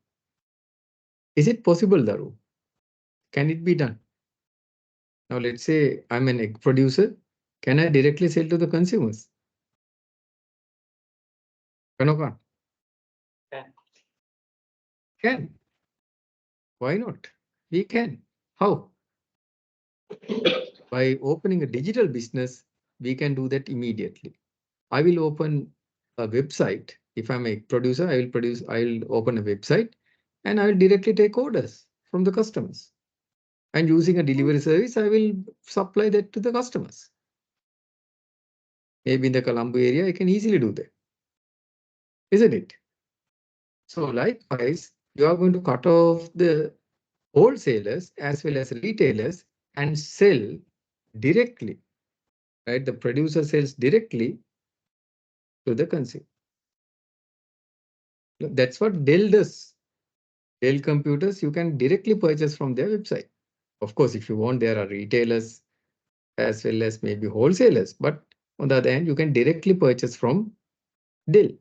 Is it possible, Daru? Can it be done? Now let's say I'm an egg producer. Can I directly sell to the consumers? Can. Can. Why not? We can. How? By opening a digital business, we can do that immediately. I will open a website. If I'm a producer, I'll open a website and I will directly take orders from the customers. And using a delivery service, I will supply that to the customers. Maybe in the Colombo area, I can easily do that. Isn't it? So likewise, you are going to cut off the wholesalers as well as retailers and sell directly. Right? The producer sells directly to the consumer. That's what Dell does. Dell computers, you can directly purchase from their website. Of course, if you want, there are retailers as well as maybe wholesalers. But on the other hand, you can directly purchase from Dell.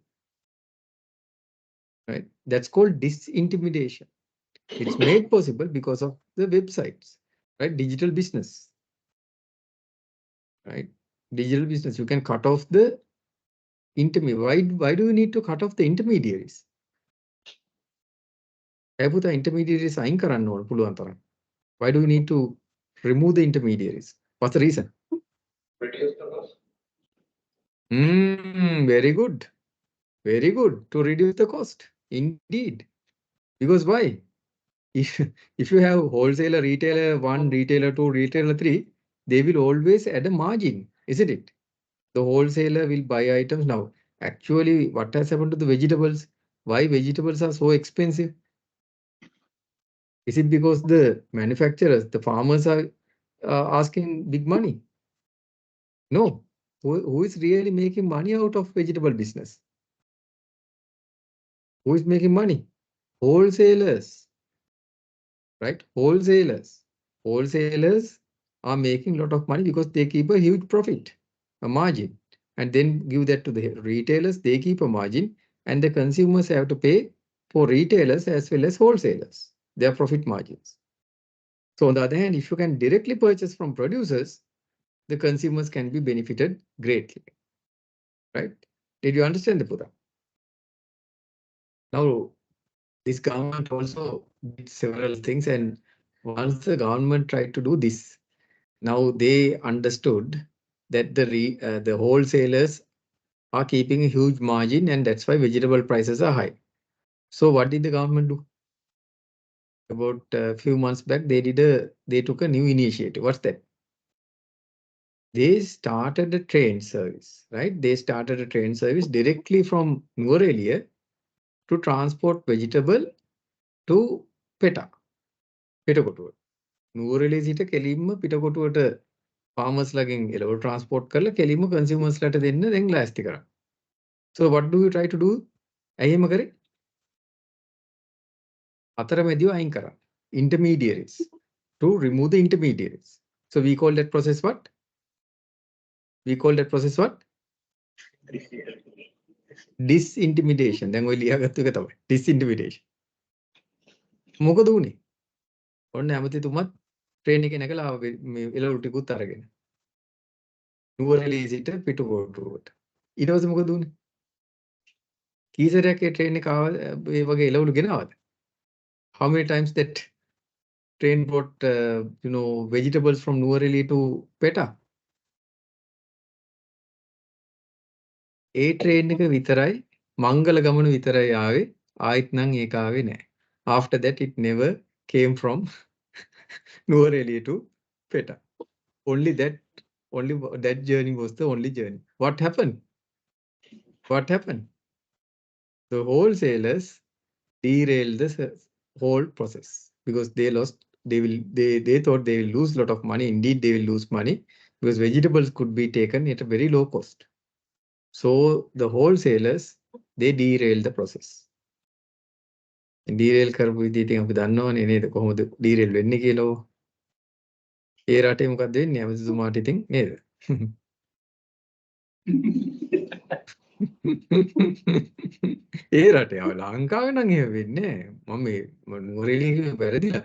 Right? That's called disintermediation. It's made possible because of the websites, right? Digital business, right? Digital business, you can cut off the intermediary. Why do you need to cut off the intermediaries? Intermediaries අයින් කරන්න ඕන පුළුවන් තරම්. Why do you need to remove the intermediaries? What's the reason? Reduce the cost. Very good. Very good. To reduce the cost. Indeed. Because why? If you have wholesaler, retailer 1, retailer 2, retailer 3, they will always add a margin, isn't it? The wholesaler will buy items now. Actually, what has happened to the vegetables? Why vegetables are so expensive? Is it because the manufacturers, the farmers are asking big money? No. Who is really making money out of vegetable business? Who is making money? Wholesalers. Right? Wholesalers. Wholesalers are making a lot of money because they keep a huge profit, a margin, and then give that to the retailers. They keep a margin, and the consumers have to pay for retailers as well as wholesalers, their profit margins. So on the other hand, if you can directly purchase from producers, the consumers can be benefited greatly. Right? Did you understand the Buddha? Now, this government also did several things, and once the government tried to do this, now they understood that the wholesalers are keeping a huge margin, and that's why vegetable prices are high. So what did the government do? About a few months back, they took a new initiative. What's that? They started a train service, right? They started a train service directly from Nuwara to transport vegetable to PETA. පිටකොටුවට. Nuwara Eliya සිට කෙලින්ම පිටකොටුවට farmers ලගෙන් එළවලු transport කරලා කෙලින්ම consumers ලට දෙන්න දැන් ලෑස්ති කරා. So what do you try to do? ඇයි එහෙම කරේ? අතරමැදියෝ අයින් කරා. Intermediaries. To remove the intermediaries. So we call that process what? We call that process what? Disintermediation. දැන් ඔය ලියාගත්තු එක තමයි. Disintermediation. මොකද උනේ? ඔන්න ඇමතිතුමත් ට්‍රේන් එකේ නැගලා මේ එළවලු ටිකුත් අරගෙන. නුවරඑළිය සිට පිටකොටුවට. ඊට පස්සේ මොකද උනේ? කීසරයක් ඒ ට්‍රේන් එක ආව ඒ වගේ එළවලු ගෙනාවද? How many times that train brought vegetables from Nuwara to PETA? A train එක විතරයි මංගල ගමන විතරයි ආවේ. ආයිත් නම් ඒක ආවේ නැහැ. After that it never came from Nuwara to PETA. Only that journey was the only journey. What happened? What happened? The wholesalers derailed the whole process because they thought they will lose a lot of money. Indeed, they will lose money because vegetables could be taken at a very low cost. So the wholesalers, they derailed the process. Derail කරපු විදිහ ඉතින් අපි දන්නවනේ නේද කොහොමද derail වෙන්නේ කියලා. ඒ රටේ මොකක්ද වෙන්නේ ඇමතිතුමාට ඉතින් නේද? ඒ රටේ ලංකාවේ නම් එහෙම වෙන්නේ නැහැ. මම මේ නුවරඑළිය කිව්වේ වැරදිලා.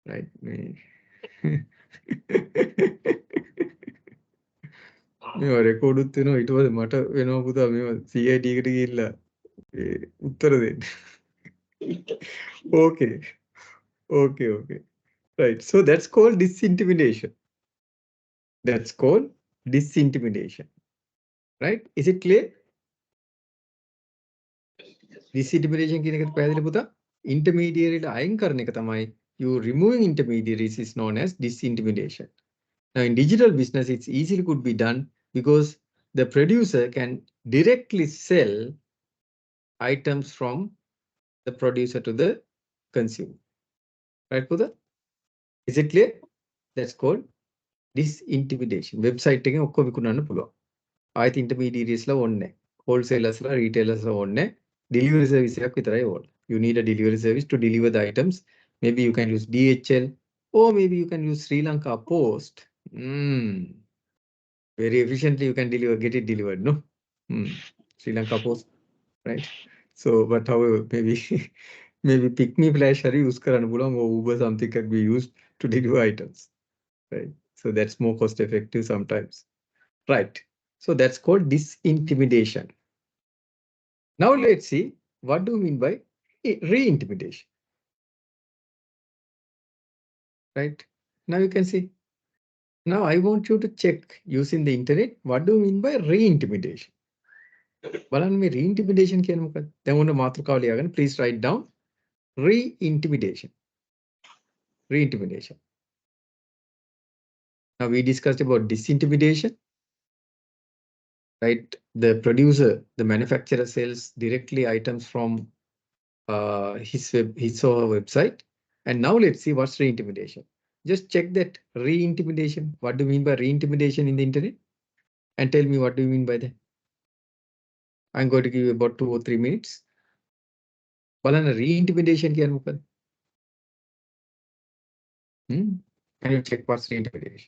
right මේ මේව රෙකෝඩුත් වෙනවා ඊට පස්සේ මට වෙනවා පුතා මේව CID එකට ගිහිල්ලා උත්තර දෙන්න. Okay. Right. So that's called disintermediation. That's called disintermediation. Right? Is it clear? Disintermediation කියන එකට පැහැදිලි පුතා? Intermediary අයින් කරන එක තමයි. You removing intermediaries is known as disintermediation. Now in digital business, it's easily could be done because the producer can directly sell items from the producer to the consumer. Right, Puda? Is it clear? That's called disintermediation. Website එකෙන් ඔක්කොම විකුණන්න පුළුවන්. ආයෙත් intermediaries ලා ඕනේ නැහැ. Wholesalers ලා retailers ලා ඕනේ නැහැ. Delivery service එකක් විතරයි ඕනේ. You need a delivery service to deliver the items. Maybe you can use DHL, Or maybe you can use Sri Lanka post. Very efficiently you can get it delivered, no? Sri Lanka post, right? So, but however, maybe maybe pick me flash use karan pulang or Uber something can be used to deliver items, right? So that's more cost effective sometimes, right? So that's called disintimidation. Now let's see what do you mean by re-intimidation, right? Now you can see. Now I want you to check using the internet. What do you mean by re-intimidation? බලන්න මේ re-intimidation කියන්නේ මොකක්ද? දැන් ඔන්න මාතෘකාව ලියාගන්න. Please write down re-intimidation. Re-intimidation. Now we discussed about disintimidation, right? The producer, the manufacturer sells directly items from his or her website. And now let's see what's re-intimidation. Just check that re-intimidation. What do you mean by re-intimidation in the internet? And tell me what do you mean by that? I'm going to give you about 2 or 3 minutes. බලන්න re-intimidation කියන්නේ මොකක්ද? Can you check what's re-intimidation?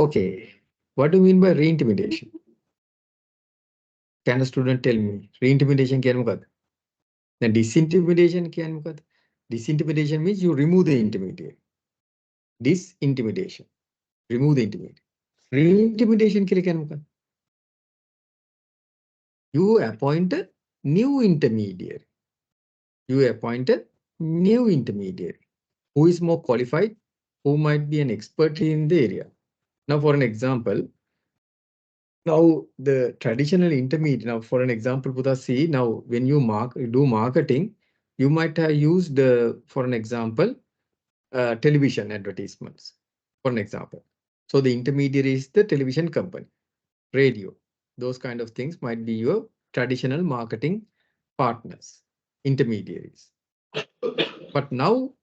Okay, what do you mean by re-intimidation? Can a student tell me? Re-intimidation කියන්නේ මොකක්ද? Then disintimidation කියන්නේ මොකක්ද? Disintimidation means you remove the intermediary. Disintimidation. Remove the intermediary. Re-intimidation කියලා කියන්නේ මොකක්ද? You appoint a new intermediary. You appoint a new intermediary who is more qualified, who might be an expert in the area. Now, for an example, now the traditional intermediate, now for an example, Buddha, see, now when you do marketing, you might have used, for an example, television advertisements, for an example. So the intermediary is the television company, radio, those kind of things might be your traditional marketing partners, intermediaries. But now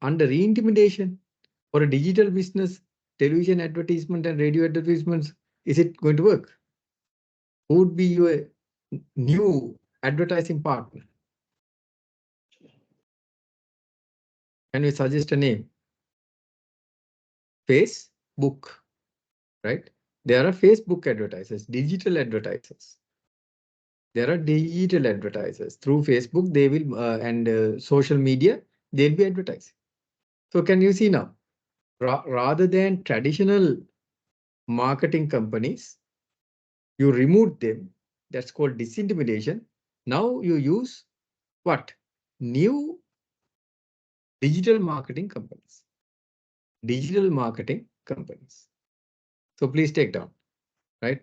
under re-intimidation for a digital business, television advertisement and radio advertisements, is it going to work? Who would be your new advertising partner? Can you suggest a name? Facebook, right? There are Facebook advertisers, digital advertisers. There are digital advertisers through Facebook. They will and social media. They'll be advertising. So can you see now? Rather than traditional marketing companies, you remove them. That's called disintermediation. Now you use what? New digital marketing companies. Digital marketing companies. So please take down, right?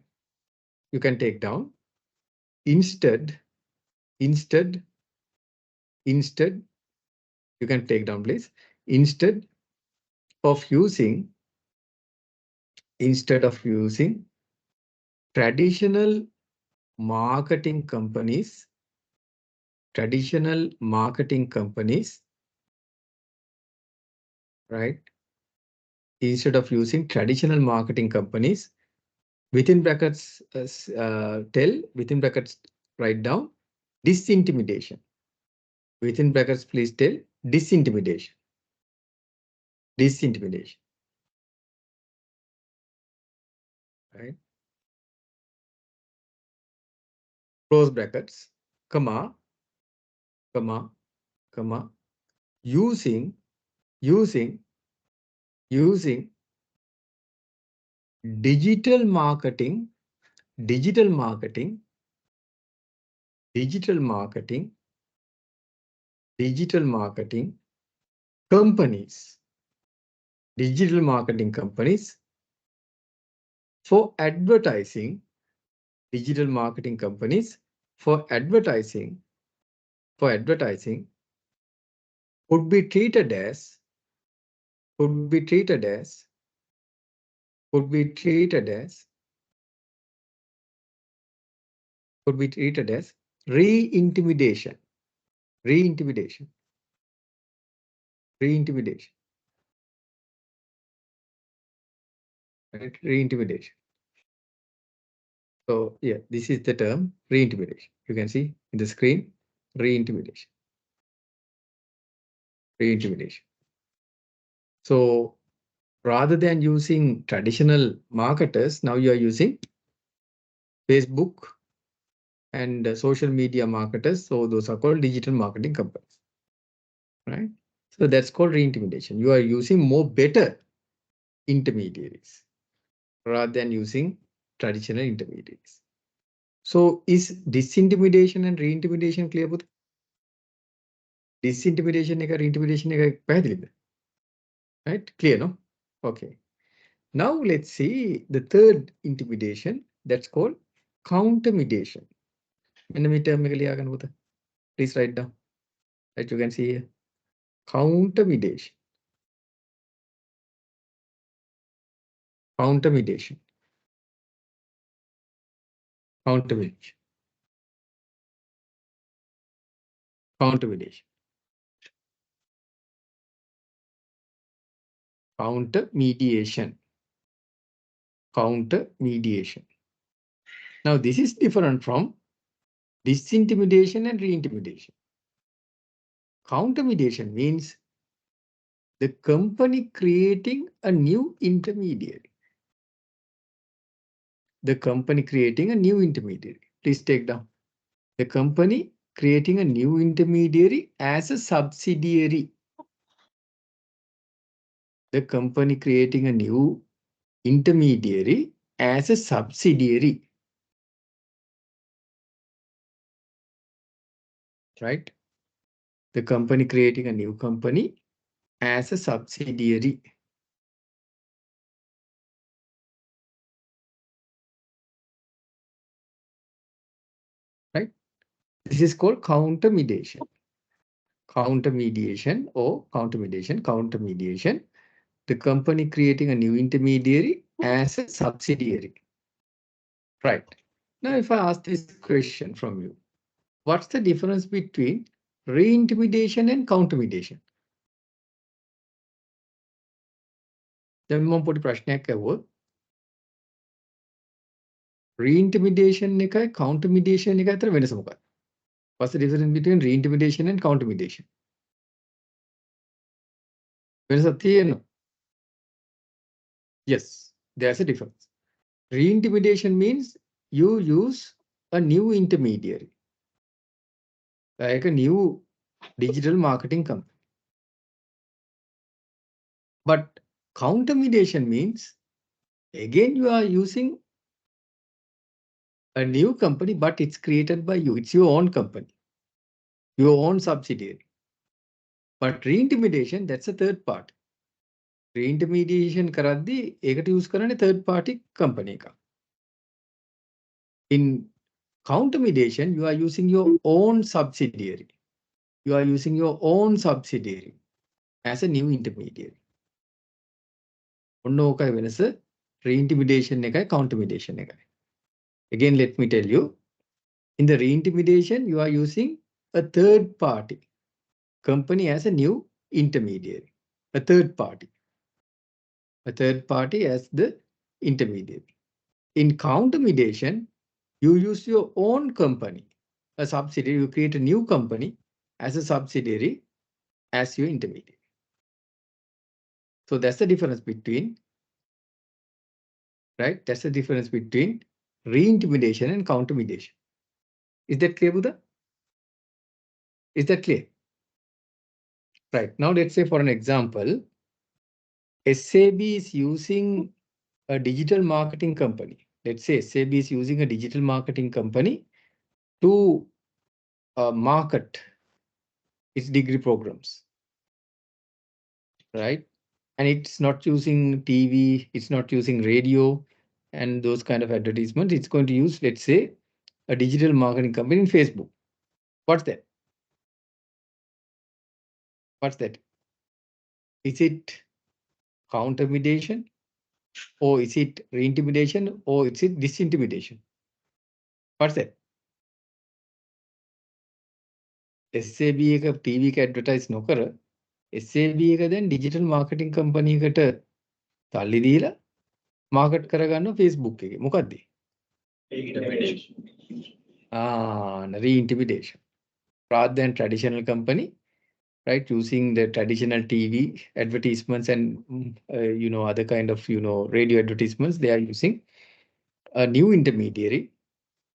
You can take down. Instead, you can take down, please. Instead of using traditional marketing companies, right? Instead of using traditional marketing companies, within brackets, within brackets, write down disintimidation. Within brackets, please tell disintimidation. Disintimidation. Right? Close brackets, comma, using digital marketing companies, for advertising, would be treated as re-intimidation. Right? Re-intimidation. So yeah, this is the term re-intimidation. You can see in the screen, re-intimidation. So rather than using traditional marketers, now you are using Facebook and social media marketers. So those are called digital marketing companies, right? So that's called re-intimidation. You are using more better intermediaries rather than using traditional intermediaries. So is disintimidation and re-intimidation clear? Disintimidation and re-intimidation, right? Clear, no? Okay. Now let's see the third intimidation. That's called countermediation. Please write down. Right, you can see here. Countermediation. Countermediation. Now this is different from disintimidation and re-intimidation. Countermediation means the company creating a new intermediary. Please take down. The company creating a new intermediary as a subsidiary. The company creating a new intermediary as a subsidiary. Right? The company creating a new company as a subsidiary. Right? This is called countermediation. Countermediation. The company creating a new intermediary as a subsidiary. Right. Now, if I ask this question from you, what's the difference between re-intimidation and countermediation? දැන් මම පොඩි ප්‍රශ්නයක් අහුවා. Re-intimidation එකයි countermediation එක අතර වෙනස මොකක්ද? What's the difference between re-intimidation and countermediation? වෙනසක් තියෙනවා. Yes, there's a difference. Re-intimidation means you use a new intermediary, like a new digital marketing company. But counter mediation means, again, you are using a new company, but it's created by you. It's your own company, your own subsidiary. But re-intimidation, that's a third part. Re-intimidation karaddi, eකට use karane third party company ka. In counter mediation, you are using your own subsidiary. You are using your own subsidiary as a new intermediary. ඔන්න ඕකයි වෙනස re-intimidation එකයි counter mediation එකයි. Again, let me tell you, in the re-intimidation, you are using a third party company as a new intermediary. A third party as the intermediary. In counter mediation, you use your own company, a subsidiary. You create a new company as a subsidiary as your intermediary. So that's the difference between, right? That's the difference between re-intimidation and counter mediation. Is that clear, Buddha? Is that clear? Right. Now let's say, for an example, SAB is using a digital marketing company. Let's say SAB is using a digital marketing company to market its degree programs, right? And it's not using TV, it's not using radio and those kind of advertisements. It's going to use, let's say, a digital marketing company in Facebook. What's that? What's that? Is it counter mediation, or is it re-intimidation, or is it disintimidation? What's that? SAB එක TV එක advertise නොකර SAB එක දැන් digital marketing company එකට තල්ලි දීලා market කරගන්න Facebook එකේ. මොකද්ද? Re-intimidation. Rather than traditional company, right, using the traditional TV advertisements and other kind of radio advertisements, they are using a new intermediary.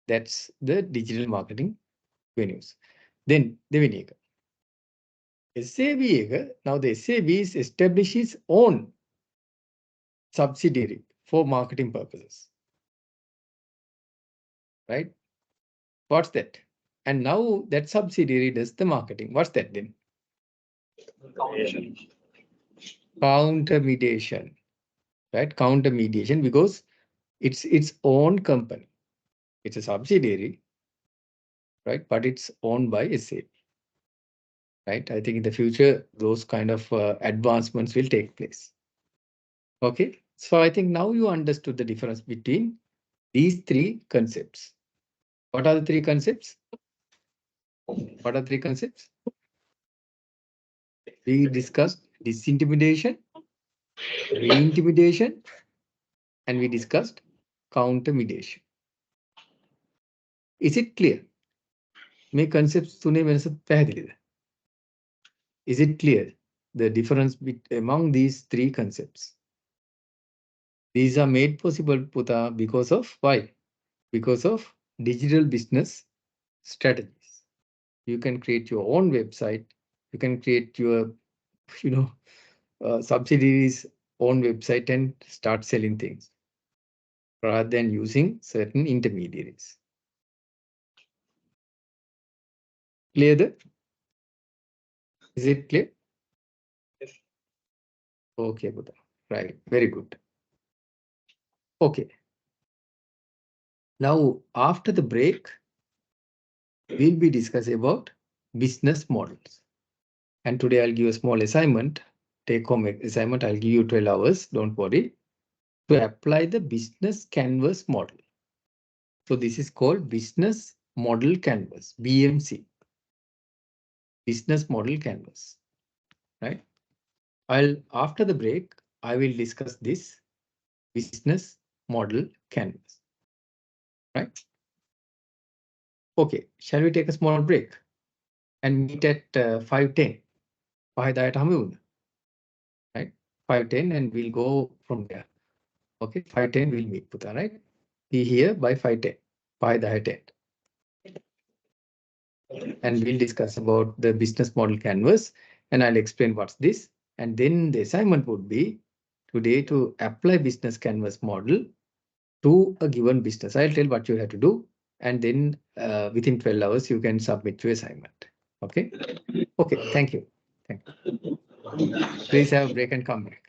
That's the digital marketing venues. Then දෙවෙනි එක. SAB එක, now the SAB establishes own subsidiary for marketing purposes, right? What's that? And now that subsidiary does the marketing. What's that then? Counter mediation, right? Counter mediation, because it's its own company. It's a subsidiary, right? But it's owned by SAB, right? I think in the future, those kind of advancements will take place. Okay, so I think now you understood the difference between these three concepts. What are the three concepts? What are three concepts? We discussed disintimidation, re-intimidation, and we discussed counter mediation. Is it clear? මේ concepts තුනේ වෙනස පැහැදිලිද? Is it clear the difference among these three concepts? These are made possible, Puta, because of why? Because of digital business strategies. You can create your own website. You can create your, subsidiaries own website and start selling things rather than using certain intermediaries. Clear? Is it clear? Yes. Okay, Buddha. Right. Very good. Okay. Now, after the break, we'll be discussing about business models. And today I'll give a small assignment, take home assignment. I'll give you 12 hours, don't worry, to apply the business canvas model. So this is called business model canvas, BMC. Business model canvas, right? After the break, I will discuss this business model canvas, right? Okay, shall we take a small break and meet at 5:10? Right? 5:10, and we'll go from there. Okay, 5:10 we'll meet, Puta, right? Be here by 5:10. and we'll discuss about the business model canvas, and I'll explain what's this. And then the assignment would be today to apply business canvas model to a given business. I'll tell what you have to do, and then within 12 hours, you can submit your assignment. Okay. Okay. Thank you. Thank you. Please have a break and come back.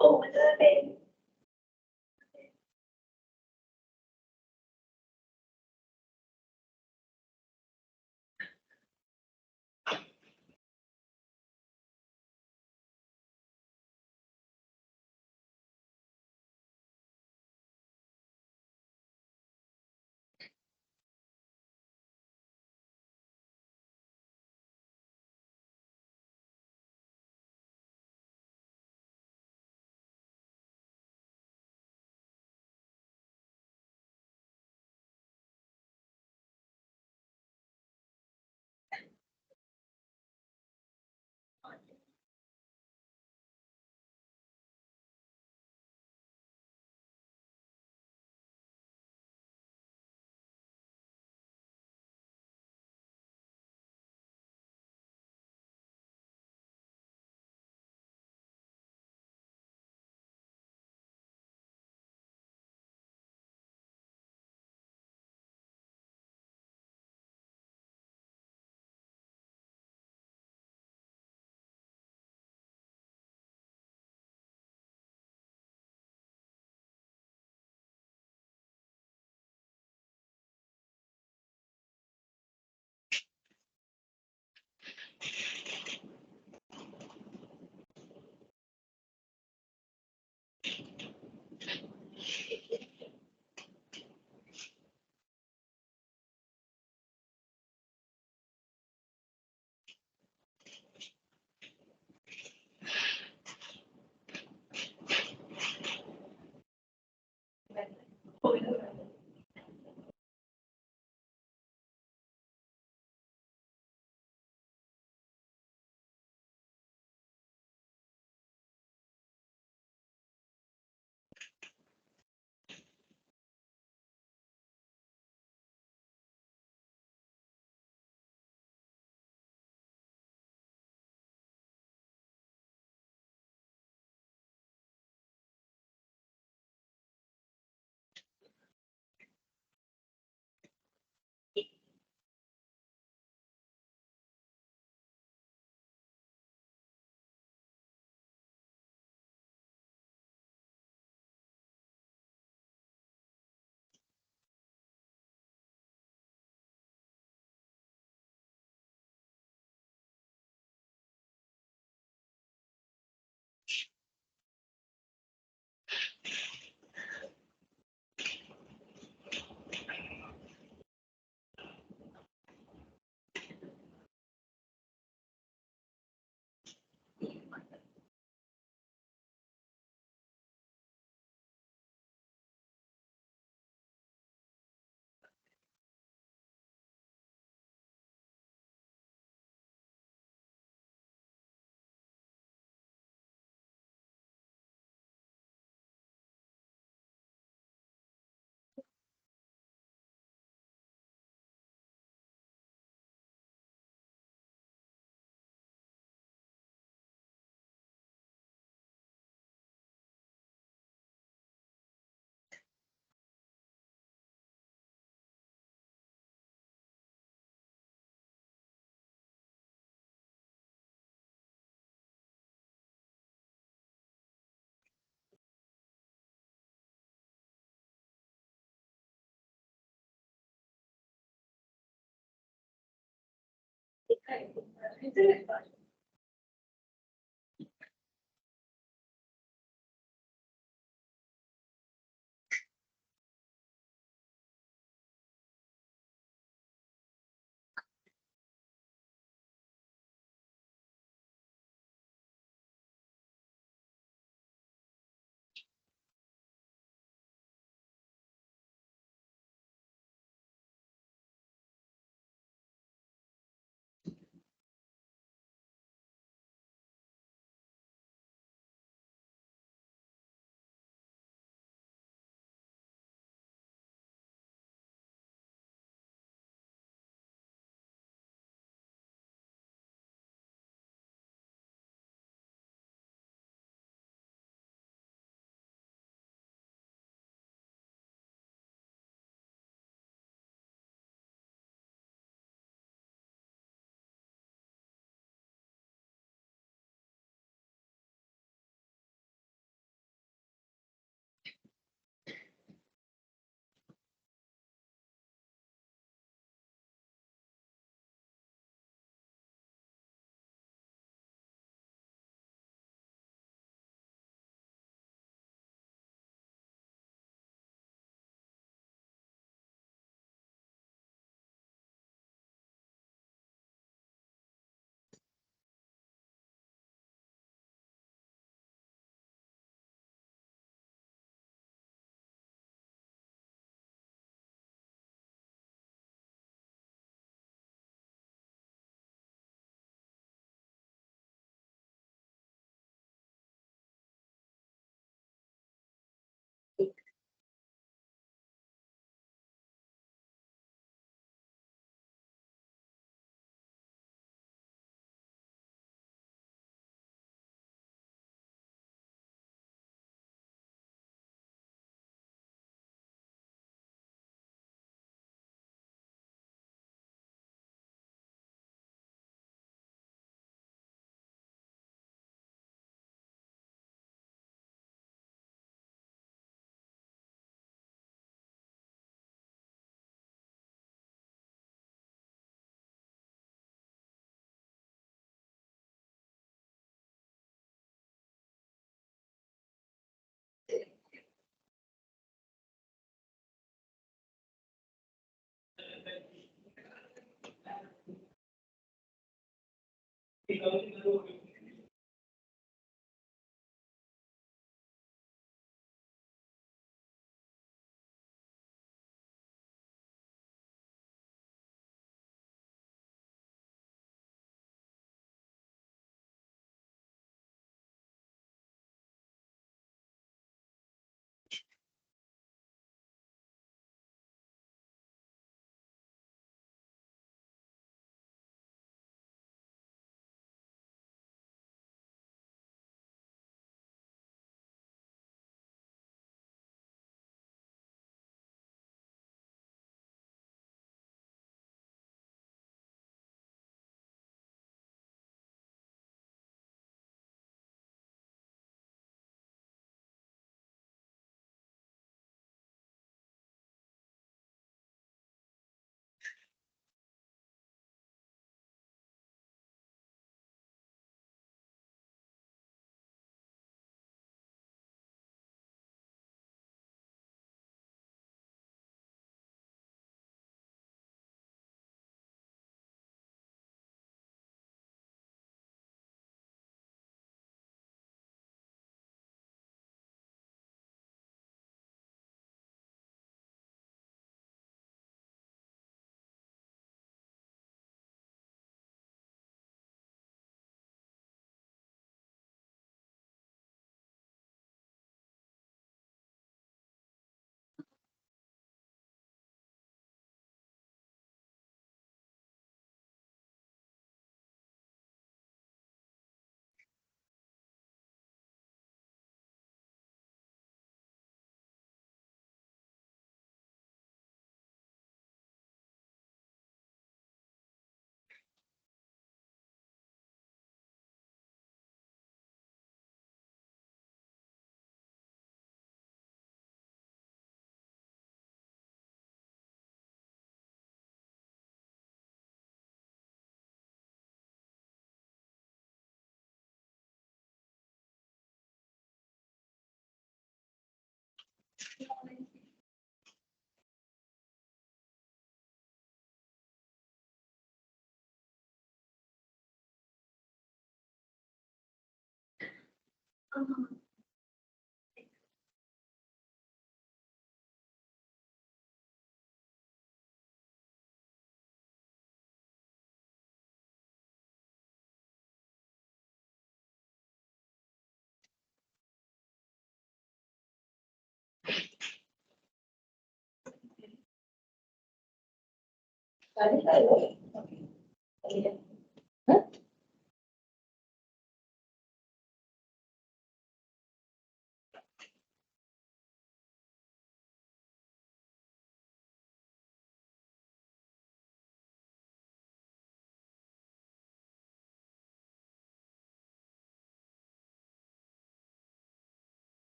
Oh, the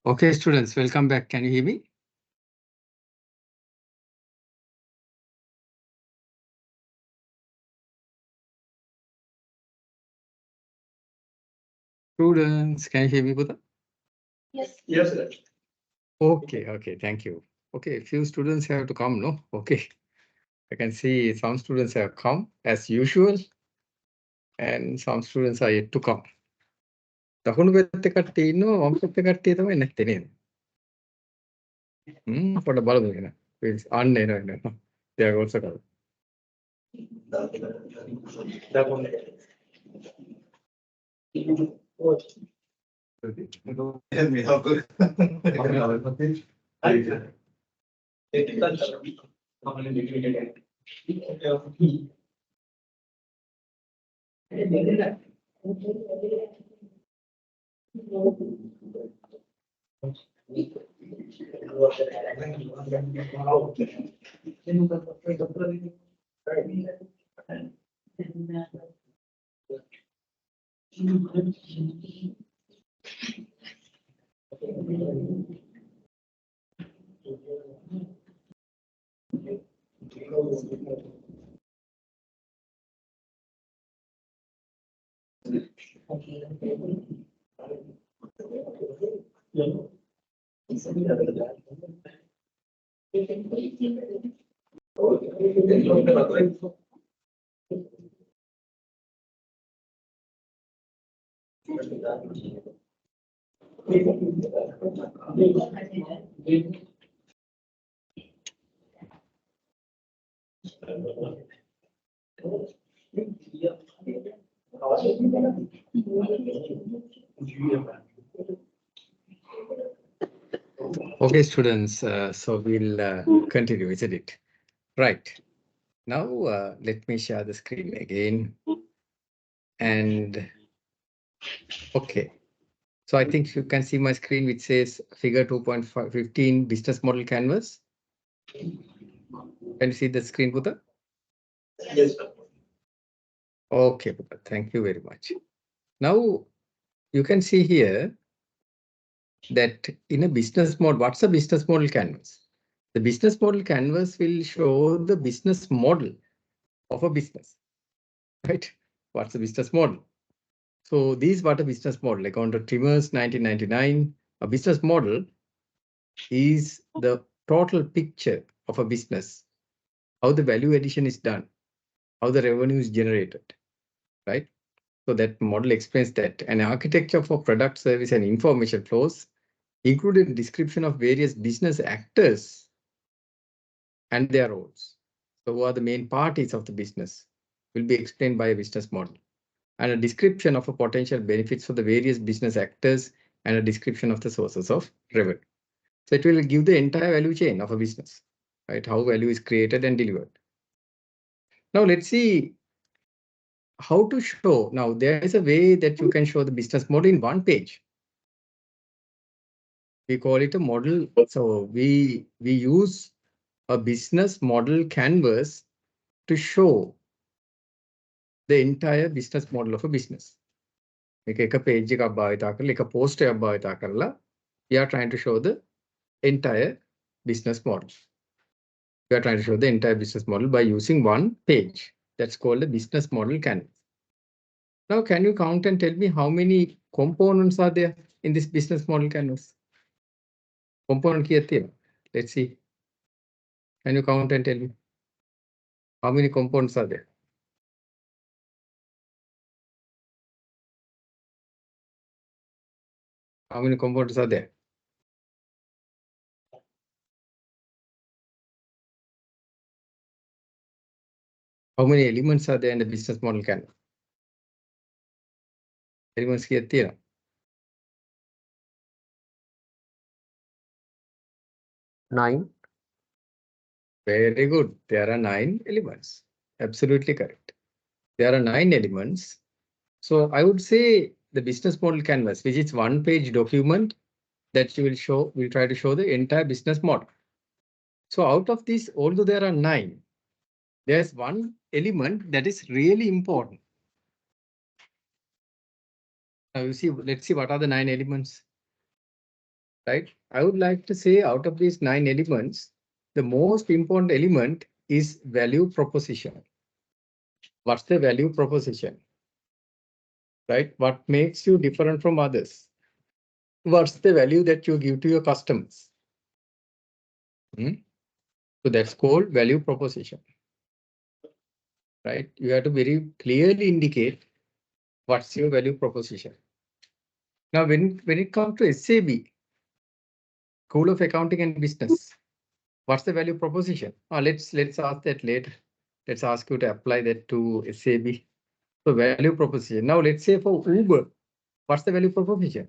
Okay, students, welcome back. Can you hear me? Students, can you hear me, Buddha? Yes. Yes, sir. Okay, thank you. Okay, few students have to come, no? Okay. I can see some students have come as usual, and some students are yet to come. දකුණු පැත්තේ කට්ටිය ඉන්නවා වම් පැත්තේ කට්ටිය තමයි නැත්තේ නේද? පොඩ බලමු එන. අන්න එනවා. They are also coming. Okay, students, so we'll continue, isn't it? Right. Now, let me share the screen again. And okay. So I think you can see my screen, which says figure 2.15 business model canvas. Can you see the screen, Buddha? Yes, sir. Okay, Buddha, thank you very much. Now, you can see here that in a business model, what's a business model canvas? The business model canvas will show the business model of a business, right? What's the business model? So these what a business model, like on the trimmers 1999, a business model is the total picture of a business, how the value addition is done, how the revenue is generated, right? So that model explains that an architecture for product, service, and information flows, including description of various business actors and their roles. So who are the main parties of the business will be explained by a business model, and a description of a potential benefits for the various business actors and a description of the sources of revenue. So it will give the entire value chain of a business, right? How value is created and delivered. Now let's see how to show. Now there is a way that you can show the business model in one page. We call it a model. So we use a business model canvas to show the entire business model of a business. Like a page like a poster we are trying to show the entire business model. We are trying to show the entire business model by using one page. That's called a business model canvas. Now, can you count and tell me how many components are there in this business model canvas? Component kiya? Let's see. Can you count and tell me how many components are there? How many components are there? How many elements are there in the business model canvas? Elements kiya? 9. Very good. There are 9 elements. Absolutely correct. There are 9 elements. So I would say the business model canvas, which is one-page document that you will show, we'll try to show the entire business model. So out of this, although there are 9, there's one element that is really important. Now you see, let's see what are the 9 elements, right? I would like to say out of these 9 elements, the most important element is value proposition. What's the value proposition? Right? What makes you different from others? What's the value that you give to your customers? So that's called value proposition. Right? You have to very clearly indicate what's your value proposition. Now, when it comes to SAB, School of Accounting and Business, what's the value proposition? Let's ask that later. Let's ask you to apply that to SAB. So value proposition. Now let's say for Uber, what's the value proposition?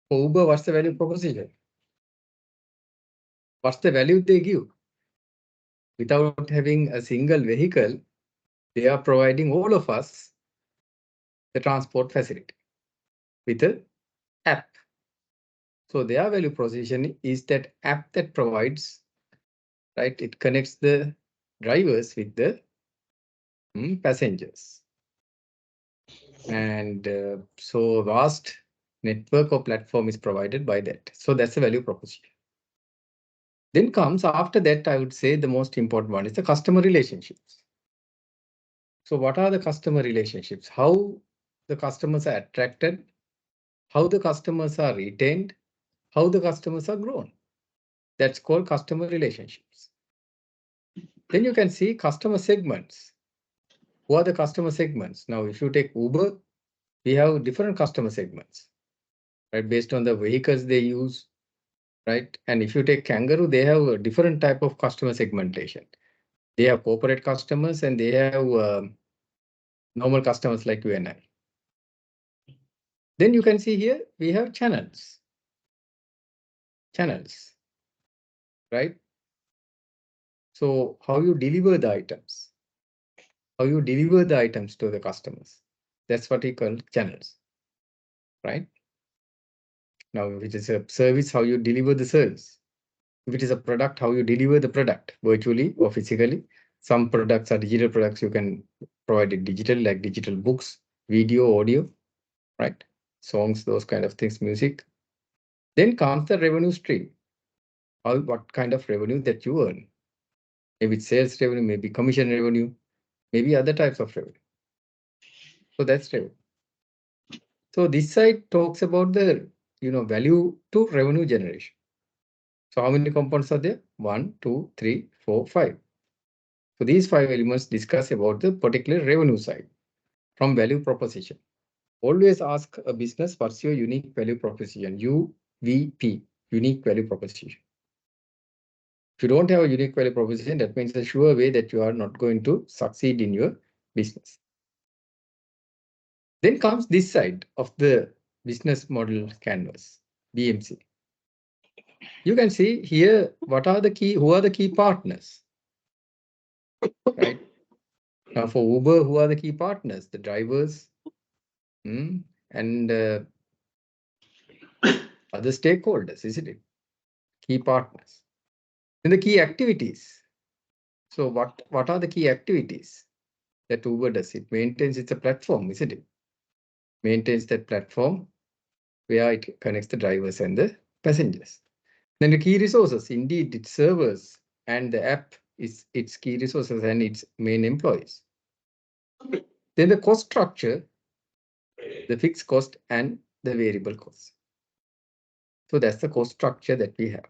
For Uber, what's the value proposition? What's the value they give? Without having a single vehicle, they are providing all of us the transport facility with an app. So their value proposition is that app that provides, right? It connects the drivers with the passengers. And so vast network or platform is provided by that. So that's the value proposition. Then comes after that, I would say the most important one is the customer relationships. So what are the customer relationships? How the customers are attracted, how the customers are retained, how the customers are grown. That's called customer relationships. Then you can see customer segments. Who are the customer segments? Now, if you take Uber, we have different customer segments, right? Based on the vehicles they use, right? And if you take Kangaroo, they have a different type of customer segmentation. They have corporate customers and they have normal customers like you and I. Then you can see here, we have channels. Channels, right? So how you deliver the items, how you deliver the items to the customers. That's what we call channels, right? Now, if it is a service, how you deliver the service. If it is a product, how you deliver the product, virtually or physically. Some products are digital products. You can provide it digital, like digital books, video, audio, right? Songs, those kind of things, music. Then comes the revenue stream. What kind of revenue that you earn? Maybe it's sales revenue, maybe commission revenue, maybe other types of revenue. So that's revenue. So this side talks about the value to revenue generation. So how many components are there? 1, 2, 3, 4, 5. So these 5 elements discuss about the particular revenue side from value proposition. Always ask a business, what's your unique value proposition? UVP, unique value proposition. If you don't have a unique value proposition, that means a sure way that you are not going to succeed in your business. Then comes this side of the business model canvas, BMC. You can see here who are the key partners, right? Now for Uber, who are the key partners? The drivers and other stakeholders, isn't it? Key partners. And the key activities. So what are the key activities that Uber does? It maintains it's a platform, isn't it? Maintains that platform where it connects the drivers and the passengers. Then the key resources, indeed, its servers and the app is its key resources and its main employees. Then the cost structure, the fixed cost and the variable cost. So that's the cost structure that we have.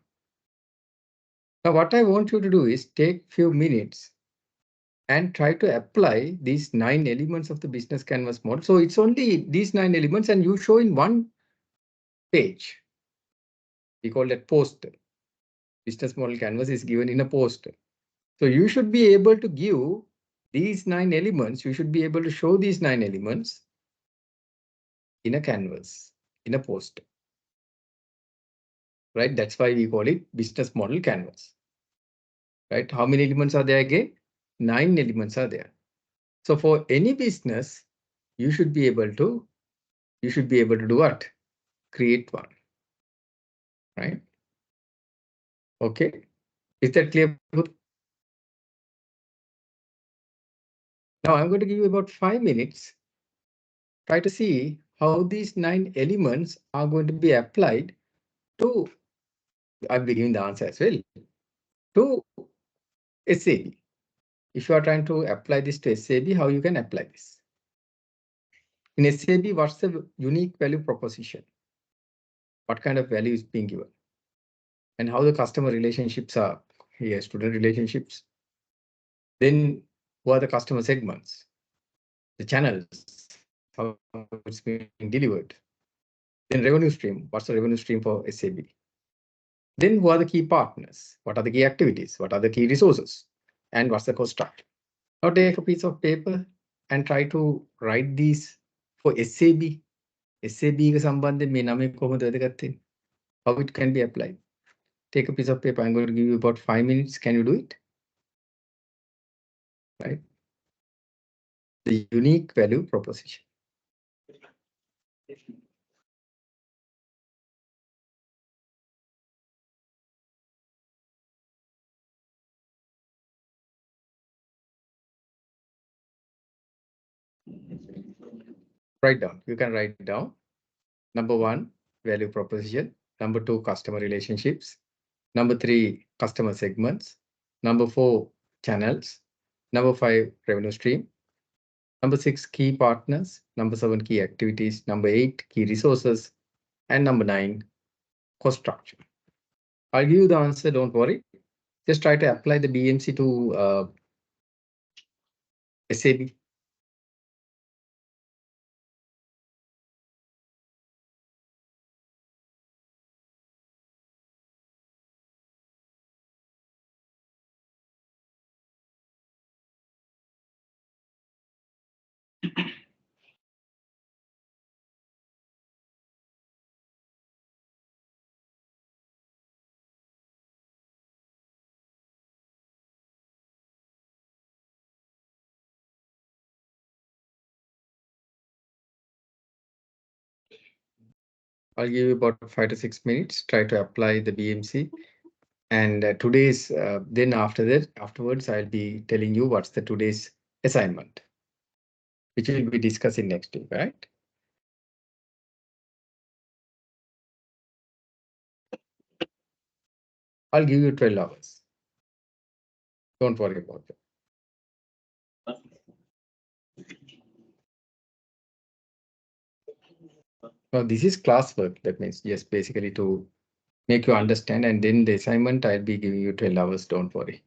Now, what I want you to do is take few minutes and try to apply these 9 elements of the business canvas model. So it's only these 9 elements and you show in one page. We call that poster. Business model canvas is given in a poster. So you should be able to give these 9 elements. You should be able to show these 9 elements in a canvas, in a poster. Right? That's why we call it business model canvas. Right? How many elements are there again? 9 elements are there. So for any business, you should be able to do what? Create one. Right? Okay. Is that clear? Now I'm going to give you about 5 minutes. Try to see how these 9 elements are going to be applied to, I'll be giving the answer as well, to SAB. If you are trying to apply this to SAB, how you can apply this? In SAB, what's the unique value proposition? What kind of value is being given? And how the customer relationships are here, student relationships. Then who are the customer segments? The channels, how it's being delivered. Then revenue stream, what's the revenue stream for SAB? Then who are the key partners? What are the key activities? What are the key resources? And what's the cost structure? Now take a piece of paper and try to write these for SAB. SAB එක සම්බන්ධයෙන් මේ නමේ කොහොමද වැදගත් වෙන්නේ? How it can be applied. Take a piece of paper. I'm going to give you about 5 minutes. Can you do it? Right. The unique value proposition. Write down. You can write down. Number 1, value proposition. Number 2, customer relationships. Number 3, customer segments. Number 4, channels. Number 5, revenue stream. Number 6, key partners. Number 7, key activities. Number 8, key resources. And number 9, cost structure. I'll give you the answer, don't worry. Just try to apply the BMC to SAB. I'll give you about 5 to 6 minutes. Try to apply the BMC. And then afterwards, I'll be telling you what's the today's assignment, which we'll be discussing next week, right? I'll give you 12 hours. Don't worry about it. So this is classwork. That means just basically to make you understand, and then the assignment I'll be giving you 12 hours. Don't worry.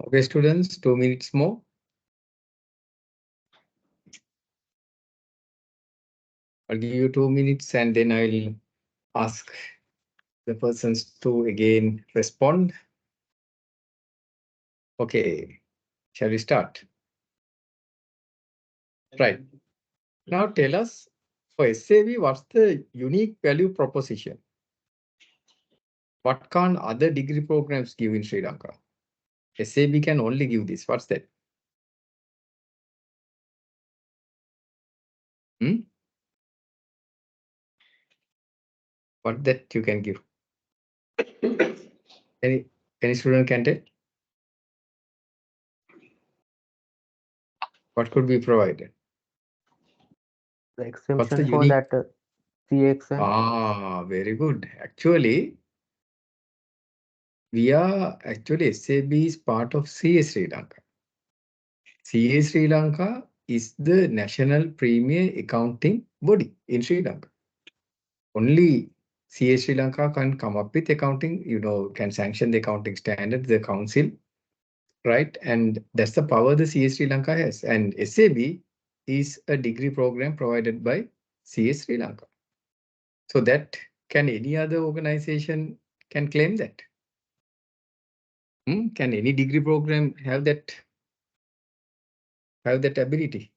Okay, students, 2 minutes more. I'll give you 2 minutes and then I'll ask the persons to again respond. Okay, shall we start? Right. Now tell us, for SAV, what's the unique value proposition? What can other degree programs give in Sri Lanka? SAB can only give this. What's that? What that you can give? Any student can tell? What could be provided? The What's exemption the for unique? that CXM. Ah, very good. Actually, SAB is part of CA Sri Lanka. CA Sri Lanka is the national premier accounting body in Sri Lanka. Only CA Sri Lanka can come up with accounting, can sanction the accounting standards, the council, right? And that's the power the CA Sri Lanka has. And SAB is a degree program provided by CA Sri Lanka. So that can any other organization can claim that? Can any degree program have that ability?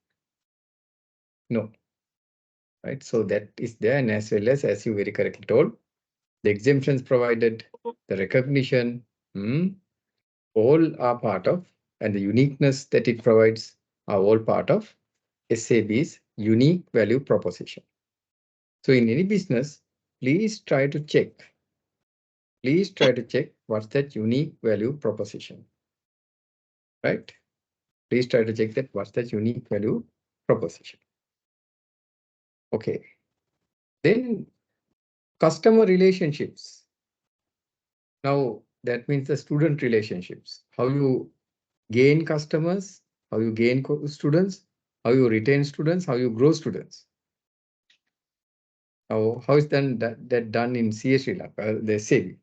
No. Right. So that is there, and as well as you very correctly told, the exemptions provided, the recognition, all are part of, and the uniqueness that it provides are all part of SAB's unique value proposition. So in any business, please try to check what's that unique value proposition, right? Please try to check that what's that unique value proposition. Okay. Then customer relationships. Now that means the student relationships, how you gain customers, how you gain students, how you retain students, how you grow students. Now, how is that done in CA Sri Lanka? They say.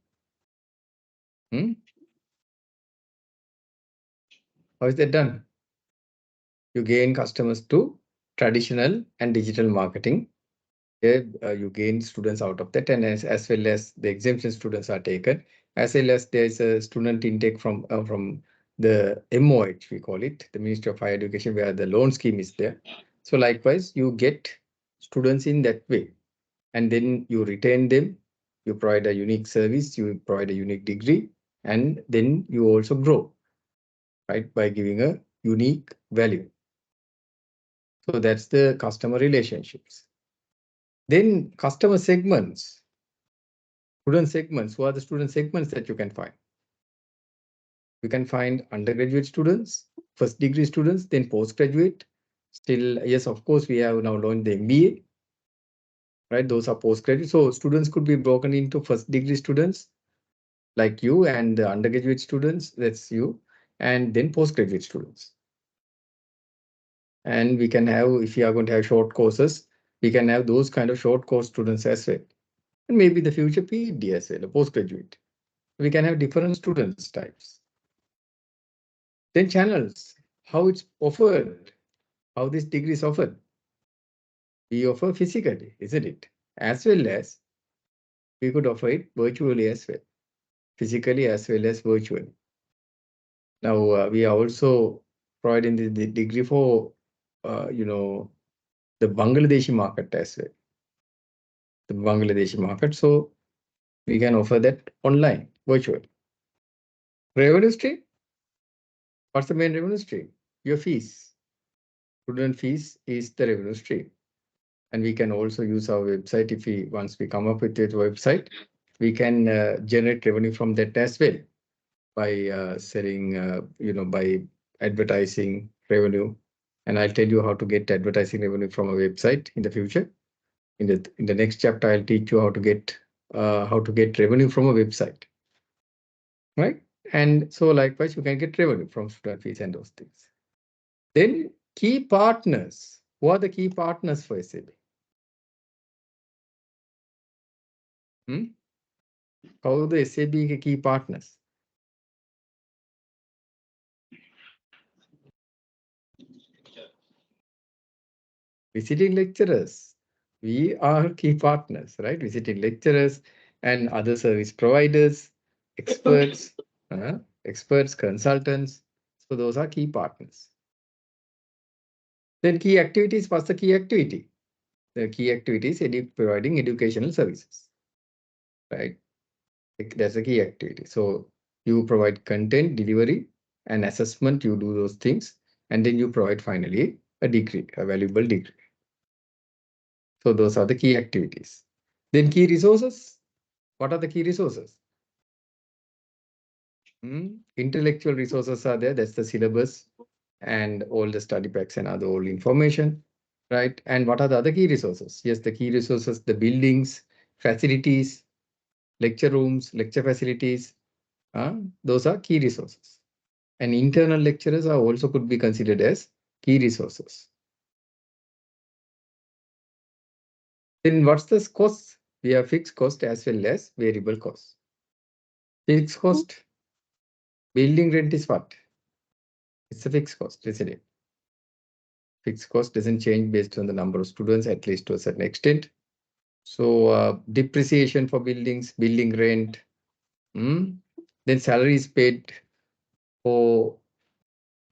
How is that done? You gain customers to traditional and digital marketing. You gain students out of that, and as well as the exemption students are taken, as well as there is a student intake from the MOH, we call it, the Ministry of Higher Education, where the loan scheme is there. So likewise, you get students in that way, and then you retain them, you provide a unique service, you provide a unique degree, and then you also grow, right, by giving a unique value. So that's the customer relationships. Then customer segments, student segments. Who are the student segments that you can find? You can find undergraduate students, first degree students, then postgraduate. Still, yes, of course, we have now launched the MBA, right? Those are postgraduate. So students could be broken into first degree students like you, and the undergraduate students, that's you, and then postgraduate students. And we can have, if you are going to have short courses, we can have those kind of short course students as well. And maybe the future PhD as well, a postgraduate. We can have different students types. Then channels, how it's offered, how this degree is offered. We offer physically, isn't it? As well as we could offer it virtually as well, physically as well as virtually. Now we are also providing the degree for, the Bangladeshi market as well. The Bangladeshi market, so we can offer that online, virtually. Revenue stream, What's the main revenue stream? Your fees. Student fees is the revenue stream. And we can also use our website. Once we come up with a website, we can generate revenue from that as well by selling, by advertising revenue. And I'll tell you how to get advertising revenue from a website in the future. In the next chapter, I'll teach you how to get revenue from a website, right? And so likewise, you can get revenue from student fees and those things. Then key partners. Who are the key partners for SAB? How are the SAB key partners? Visiting lecturers. We are key partners, right? Visiting lecturers and other service providers, experts, consultants. So those are key partners. Then key activities. What's the key activity? The key activity is providing educational services, right? That's a key activity. So you provide content, delivery, and assessment. You do those things, and then you provide finally a degree, a valuable degree. So those are the key activities. Then key resources. What are the key resources? Intellectual resources are there. That's the syllabus and all the study packs and other old information, right? And what are the other key resources? Yes, the key resources, the buildings, facilities, lecture rooms, lecture facilities. Those are key resources. And internal lecturers are also could be considered as key resources. Then what's the cost? We have fixed cost as well as variable cost. Fixed cost, building rent is what? It's a fixed cost, isn't it? Fixed cost doesn't change based on the number of students, at least to a certain extent. So depreciation for buildings, building rent, then salary is paid for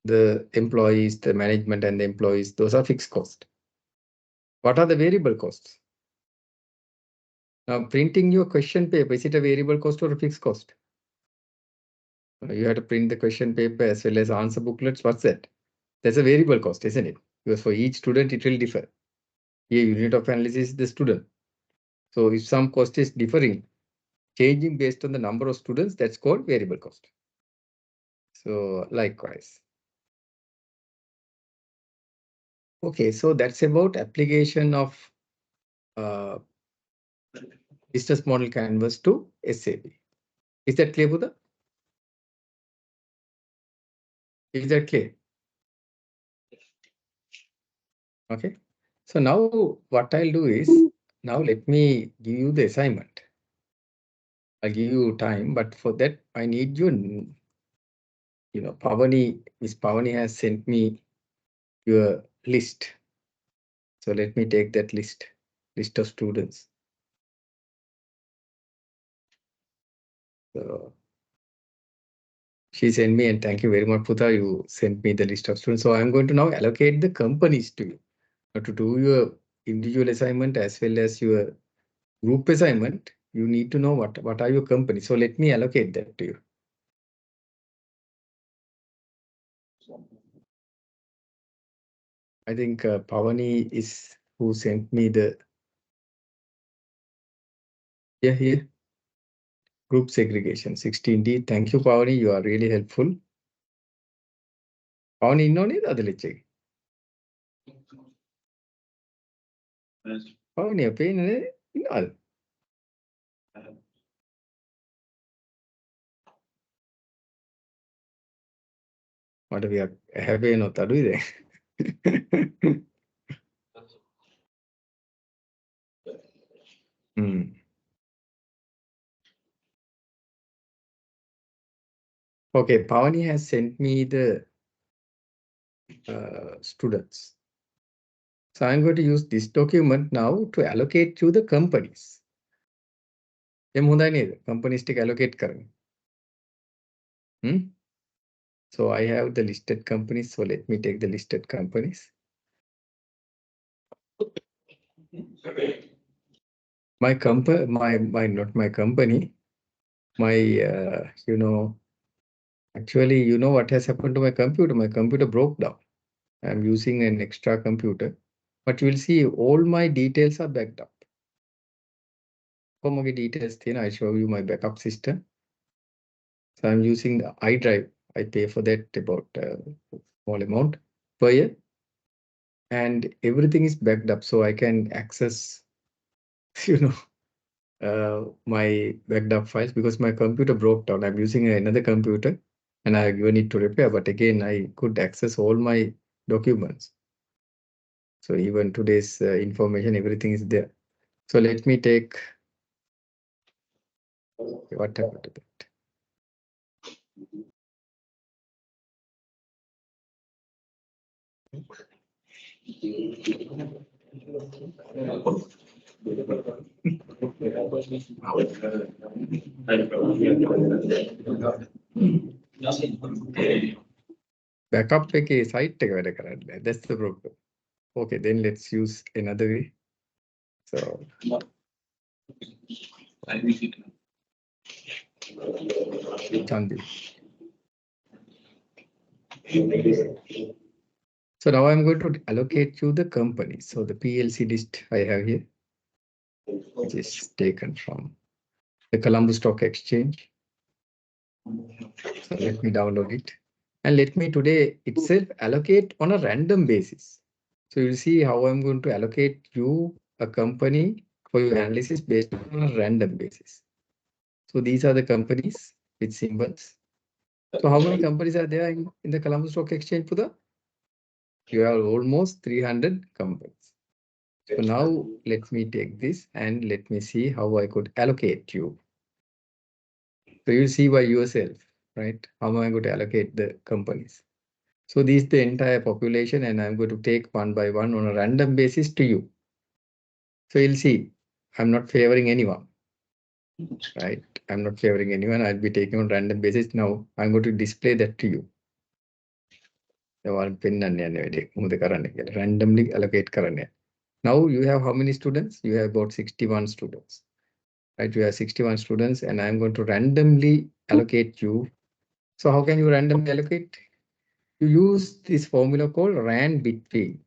the employees, the management and the employees. Those are fixed costs. What are the variable costs? Now, printing your question paper, is it a variable cost or a fixed cost? You have to print the question paper as well as answer booklets. What's that? That's a variable cost, isn't it? Because for each student, it will differ. Here, unit of analysis is the student. So if some cost is differing, changing based on the number of students, that's called variable cost. So likewise. Okay, so that's about application of business model canvas to SAB. Is that clear, Buddha? Is that clear? Okay. So now what I'll do is, now let me give you the assignment. I'll give you time, but for that I need you, Pavani, Miss Pavani has sent me your list. So let me take that list of students. So she sent me, and thank you very much, Putha. You sent me the list of students. So I'm going to now allocate the companies to you. Now to do your individual assignment as well as your group assignment, you need to know what are your companies. So let me allocate that to you. I think Pavani is who sent me the here group segregation 16D. Thank you, Pavani. You are really helpful. Pavani, no need other lecture. Pavani, a pain in all. What we are happy no tadu there. Okay, Pavani has sent me the students. So I'm going to use this document now to allocate to the companies. Companies take allocate current. So I have the listed companies. So let me take the listed companies. My company, not my company, my Actually, you know what has happened to my computer? My computer broke down. I'm using an extra computer, but you will see all my details are backed up. Komoge details, I show you my backup system. So I'm using the iDrive. I pay for that about small amount per year. And everything is backed up, so I can access, my backed up files because my computer broke down. I'm using another computer and I given it to repair, but again, I could access all my documents. So even today's information, everything is there. So let me take what happened to that. Backup එකේ site එක වැඩ කරන්නේ. That's the problem. Okay, then let's use another way. So Chandi. So now I'm going to allocate you the company. So the PLC list I have here, which is taken from the Colombo Stock Exchange. So let me download it. And let me today itself allocate on a random basis. So you'll see how I'm going to allocate you a company for your analysis based on a random basis. So these are the companies with symbols. So how many companies are there in the Colombo Stock Exchange, Pudha? You have almost 300 companies. So now let me take this and let me see how I could allocate you. So you'll see by yourself, right? How am I going to allocate the companies? So this is the entire population and I'm going to take one by one on a random basis to you. So you'll see, I'm not favoring anyone, right? I'm not favoring anyone. I'll be taking on random basis. Now I'm going to display that to you. Randomly allocate. Now you have how many students? You have about 61 students, right? You have 61 students and I'm going to randomly allocate you. So how can you randomly allocate? You use this formula called RAND between.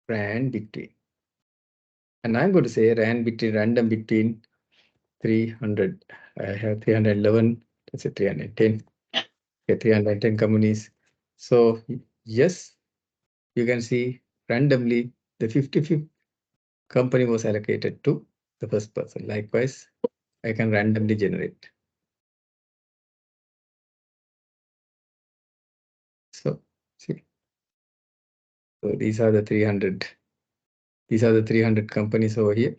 RAND between. And I'm going to say random between 300. I have 311, let's say 310. Okay, 310 companies. So yes, you can see randomly the 55th company was allocated to the first person. Likewise, I can randomly generate. So see, so these are the 300. These are the 300 companies over here.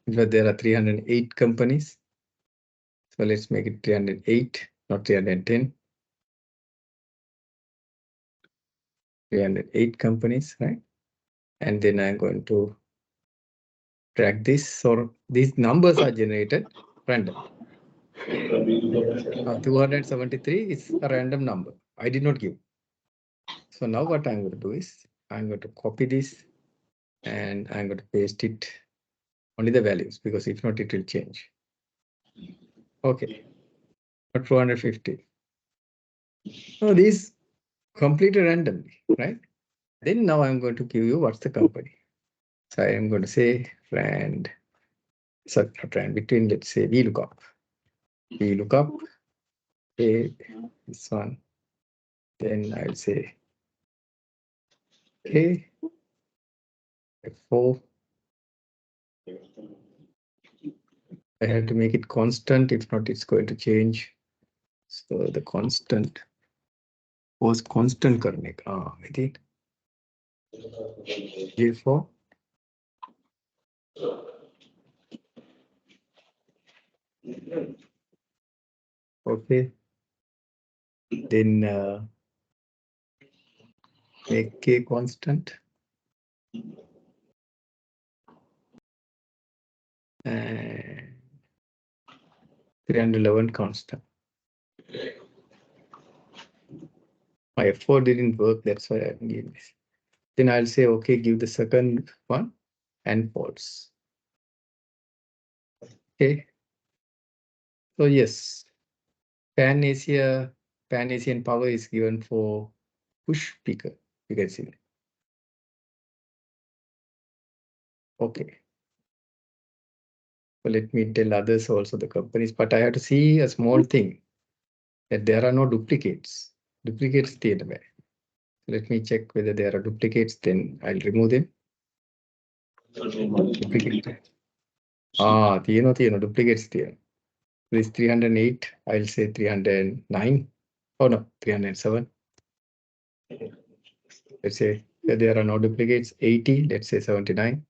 But there are 308 companies. So let's make it 308, not 310. 308 companies, right? And then I'm going to drag this. So these numbers are generated random. 273 is a random number. I did not give. So now what I'm going to do is I'm going to copy this and I'm going to paste it only the values because if not, it will change. Okay, but 450. So these completely randomly, right? Then now I'm going to give you what's the company. So I am going to say rand, sorry, not rand, between, let's say VLOOKUP. VLOOKUP, okay, this one. Then I'll say, okay, F4. I have to make it constant, if not, it's going to change. So the constant was constant करने का, with it. J4. Okay. Then make K constant. And 311 constant. My F4 didn't work, that's why I'm giving this. Then I'll say, okay, give the second one and false. Okay. So yes, Pan-Asian power is given for push picker. You can see that. Okay. So let me tell others also the companies, but I have to see a small thing that there are no duplicates. Duplicates තියෙනවා. Let me check whether there are duplicates, then I'll remove them. Duplicate. තියෙනවා duplicates තියෙනවා. This 308, I'll say 309. Oh no, 307. Let's say that there are no duplicates. 80, let's say 79.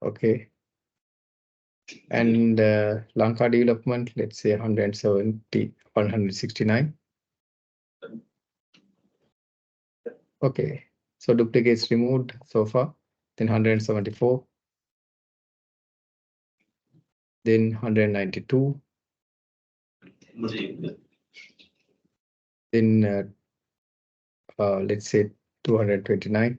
Okay. And Lanka development, let's say 170, 169. Okay. So duplicates removed so far. Then 174. Then 192. Then let's say 229.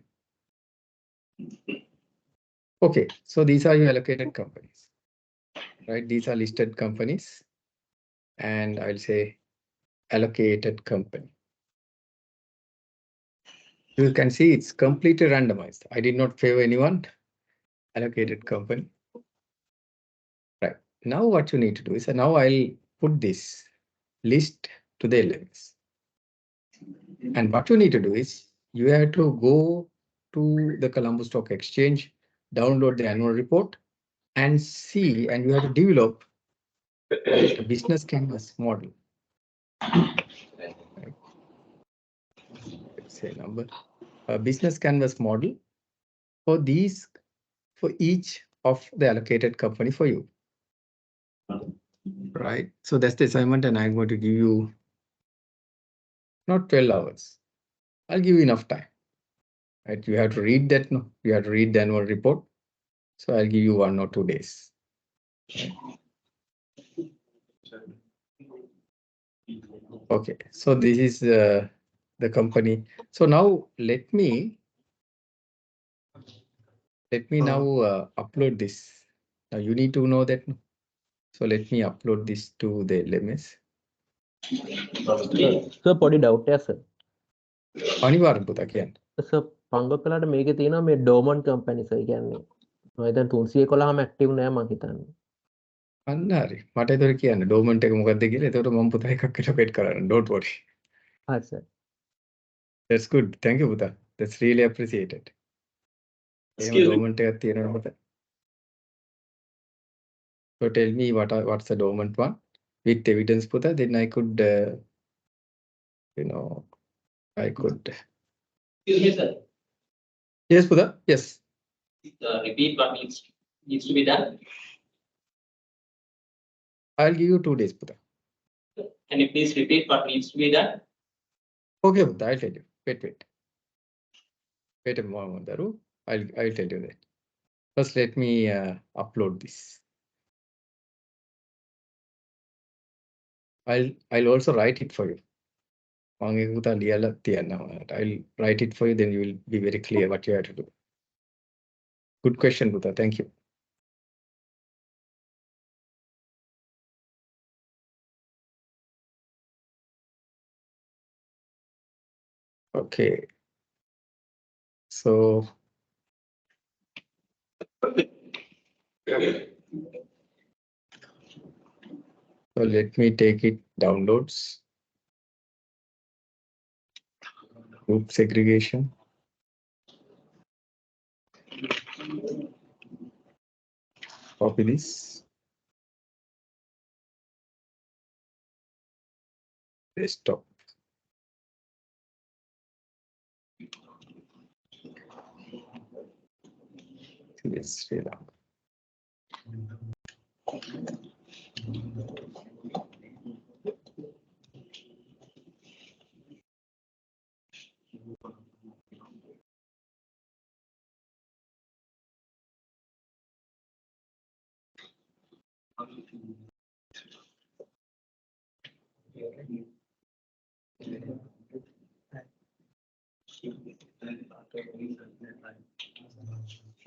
Okay, so these are your allocated companies, right? These are listed companies, and I'll say allocated company. You can see it's completely randomized. I did not favor anyone. Allocated company. Right. Now what you need to do is, now I'll put this list to the LMS. And what you need to do is, you have to go to the Colombo Stock Exchange, download the annual report, and see, and you have to develop a business canvas model. Right. Let's say number, a business canvas model for these, for each of the allocated company for you. Right. So that's the assignment, and I'm going to give you not 12 hours. I'll give you enough time. Right. You have to read that. No, you have to read the annual report. So I'll give you 1 or 2 days. Right. Okay. So this is the company. So now let me now upload this. Now you need to know that. No? So let me upload this to the LMS. So පොඩි doubt එකක් sir. අනිවාර්යෙන් පුතා කියන්න. sir පංගොක්කලට මේකේ තියෙනවා මේ dormant companies ඒ කියන්නේ. මම දැන් 311ම active නෑ මං හිතන්නේ. අන්න හරි. මට ඒතර කියන්න dormant එක මොකක්ද කියලා. ඒතකොට මම පුතා එකක් allocate කරන්න. Don't worry. හරි sir. That's good. Thank you පුතා. That's really appreciated. එහෙම dormant එකක් තියෙනවා පුතා. So tell me what's the dormant one with evidence puta, then I could I could. Excuse me, sir. Yes puta, yes. Repeat what needs to be done. I'll give you 2 days puta. Can you please repeat what needs to be done? Okay puta, I'll tell you. Wait a moment, Daru. I'll tell you that. First let me upload this. I'll also write it for you. I'll write it for you, then you will be very clear what you have to do. Good question, Buddha. Thank you. Okay. So let me take it downloads. Group segregation. Copy this. Desktop. Yes, Srilanka.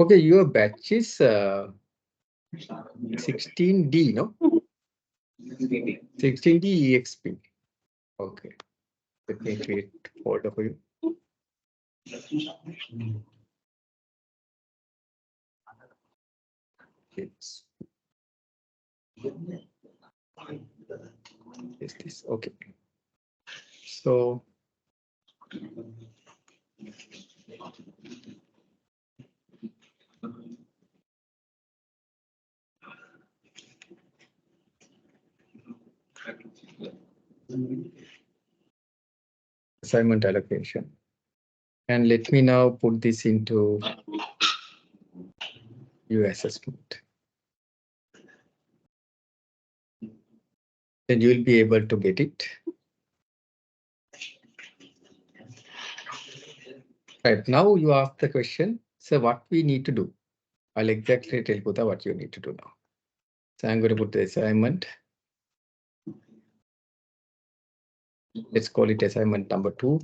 Okay, your batch is 16D, no? 16D EXP. Okay. Let me create folder for you. It's is this okay? So assignment allocation, and let me now put this into your assessment. Then you will be able to get it. Right now you ask the question, so what we need to do? I'll exactly tell Putha what you need to do now. So I'm going to put the assignment. Let's call it assignment number 2.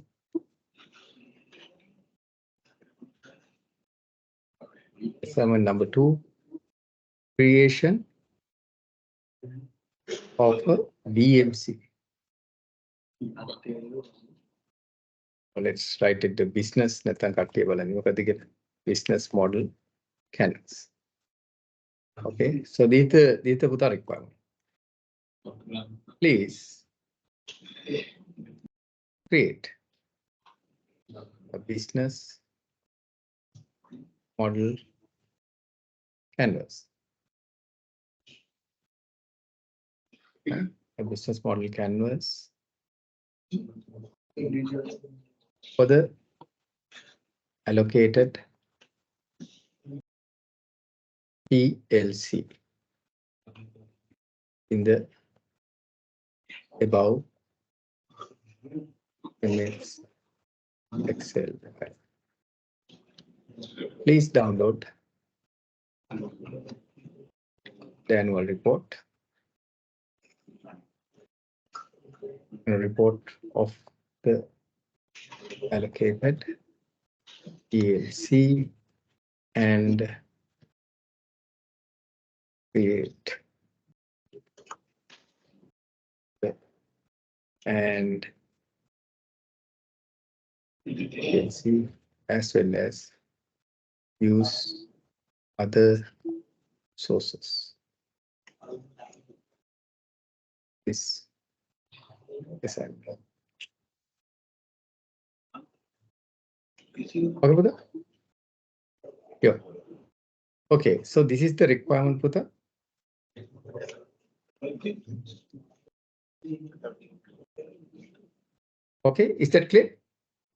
Assignment number 2, creation of a BMC. Let's write it the business business model canvas. Okay, so these are the requirement. Please create a business model canvas. A business model canvas for the allocated PLC in the above image Excel file. Please download the annual report and a report of the allocated PLC and create and PLC as well as use other sources. This assignment. Okay, Putha? Yeah. Okay, so this is the requirement, Putha. Okay, is that clear?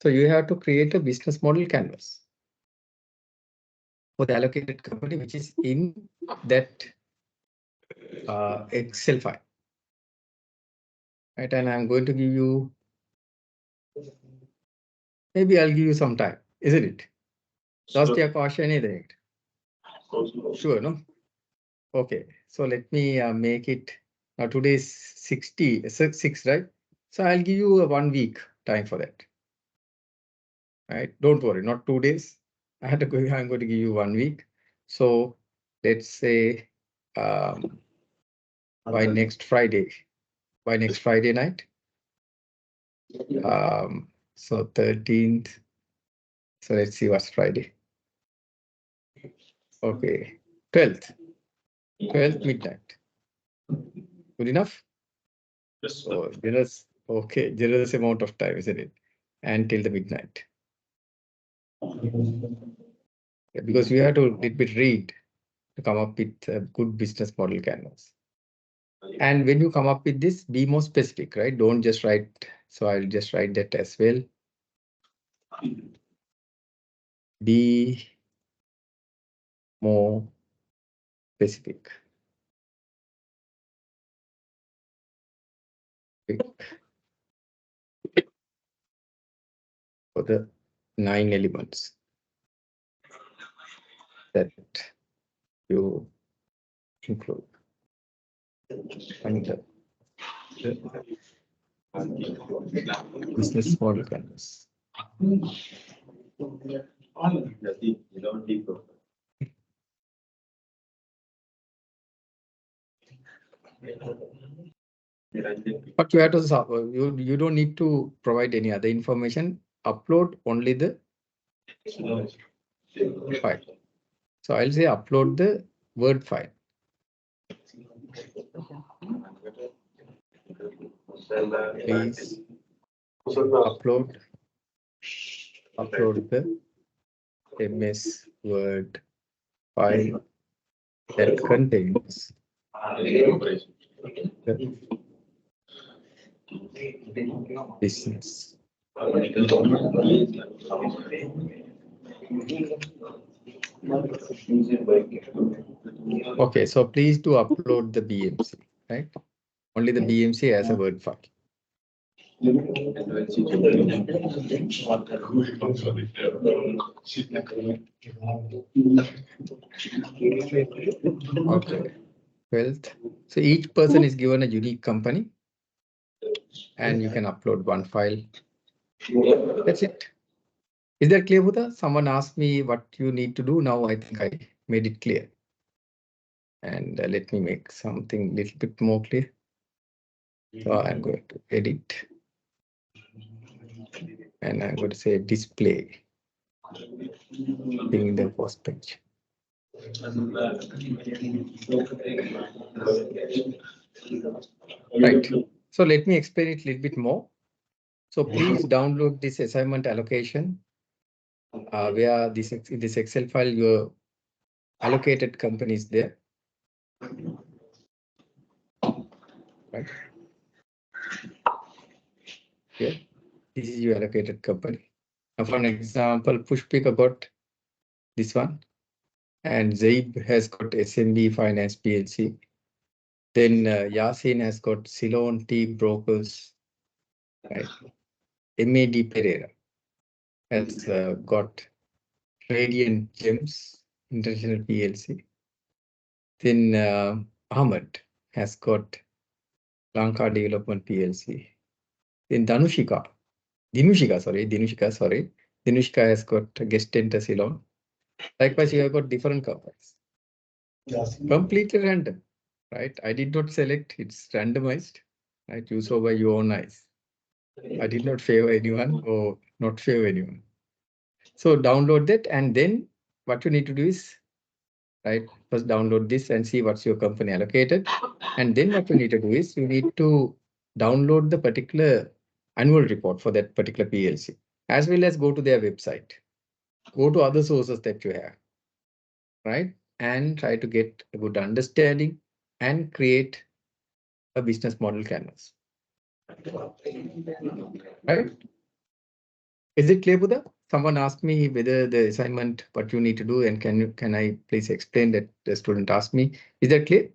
So you have to create a business model canvas for the allocated company, which is in that Excel file. Right, and I'm going to give you, maybe I'll give you some time, isn't it? Last year caution is sure, no? Okay, so let me make it, now today is 6, right? So I'll give you a 1 week time for that. Right, don't worry, not 2 days. I'm going to give you 1 week. So let's say by next Friday night. So 13th. So let's see what's Friday. Okay, 12th midnight. Good enough? Yes, So generous, okay, generous amount of time, isn't it? Until the midnight. Yeah, because you have to little bit read to come up with a good business model canvas. And when you come up with this, be more specific, right? Don't just write. So I'll just write that as well. Be more specific. For the 9 elements that you include. And the business model canvas. But you have to you don't need to provide any other information. Upload only the file. So I'll say upload the Word file. Please upload the MS Word file that contains the business. Okay, so please do upload the BMC, right? Only the BMC as a Word file. Okay, 12th. So each person is given a unique company and you can upload one file. That's it. Is that clear, Buddha? Someone asked me what you need to do. Now I think I made it clear. And let me make something a little bit more clear. So I'm going to edit. And I'm going to say display in the post page. Right. So let me explain it a little bit more. So please download this assignment allocation. Where this Excel file, your allocated company is there. Right. Here, this is your allocated company. Now, for an example, Pushpika got this one, and Zaib has got SMB Finance PLC. Then Yasin has got Ceylon Tea Brokers. Right. MAD Pereira has got Radiant Gems International PLC. Then Ahmed has got Lanka Development PLC. Then Dinushika has got Guest Enter Ceylon. Likewise, you have got different companies. Completely random, right? I did not select, it's randomized, right? You saw by your own eyes. I did not favor anyone or not favor anyone. So download that, and then what you need to do is, right, first download this and see what's your company allocated. And then what you need to do is you need to download the particular annual report for that particular PLC, as well as go to their website, go to other sources that you have, right? And try to get a good understanding and create a business model canvas. Right? Is it clear, Buddha? Someone asked me whether the assignment, what you need to do, and can I please explain that the student asked me. Is that clear?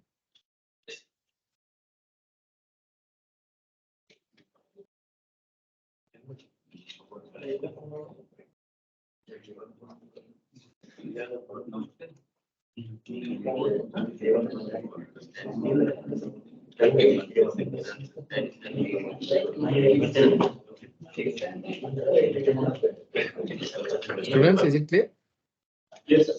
Students, is it clear? Yes, sir.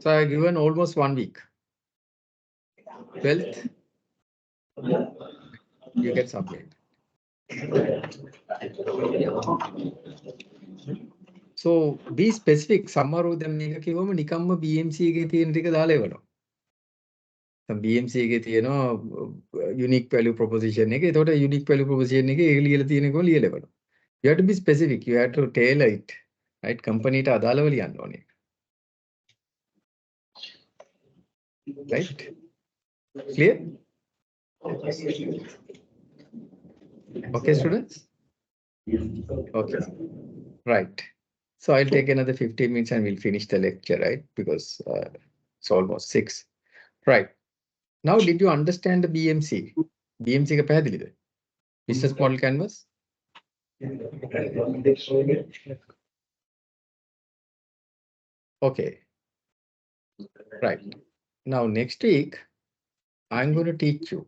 So I've given almost 1 week. 12th, you can submit. So be specific. Samaru දැන් මේක කිව්වම නිකම්ම BMC එකේ තියෙන ටික දාලා එවනවා. දැන් BMC එකේ තියෙනවා unique value proposition එක. ඒතකොට unique value proposition එකේ ඒක ලියලා තියෙන එක ලියලා එවනවා. You have to be specific. You have to tailor it. Right? Company ට අදාළව ලියන්න ඕනේ. Right? Clear? Okay, students? Okay. Right. So I'll take another 15 minutes and we'll finish the lecture, right? Because it's almost 6. Right. Now, did you understand the BMC? BMC ka පැහැදිලිද? Business model canvas? Okay. Right. Now, next week, I'm going to teach you,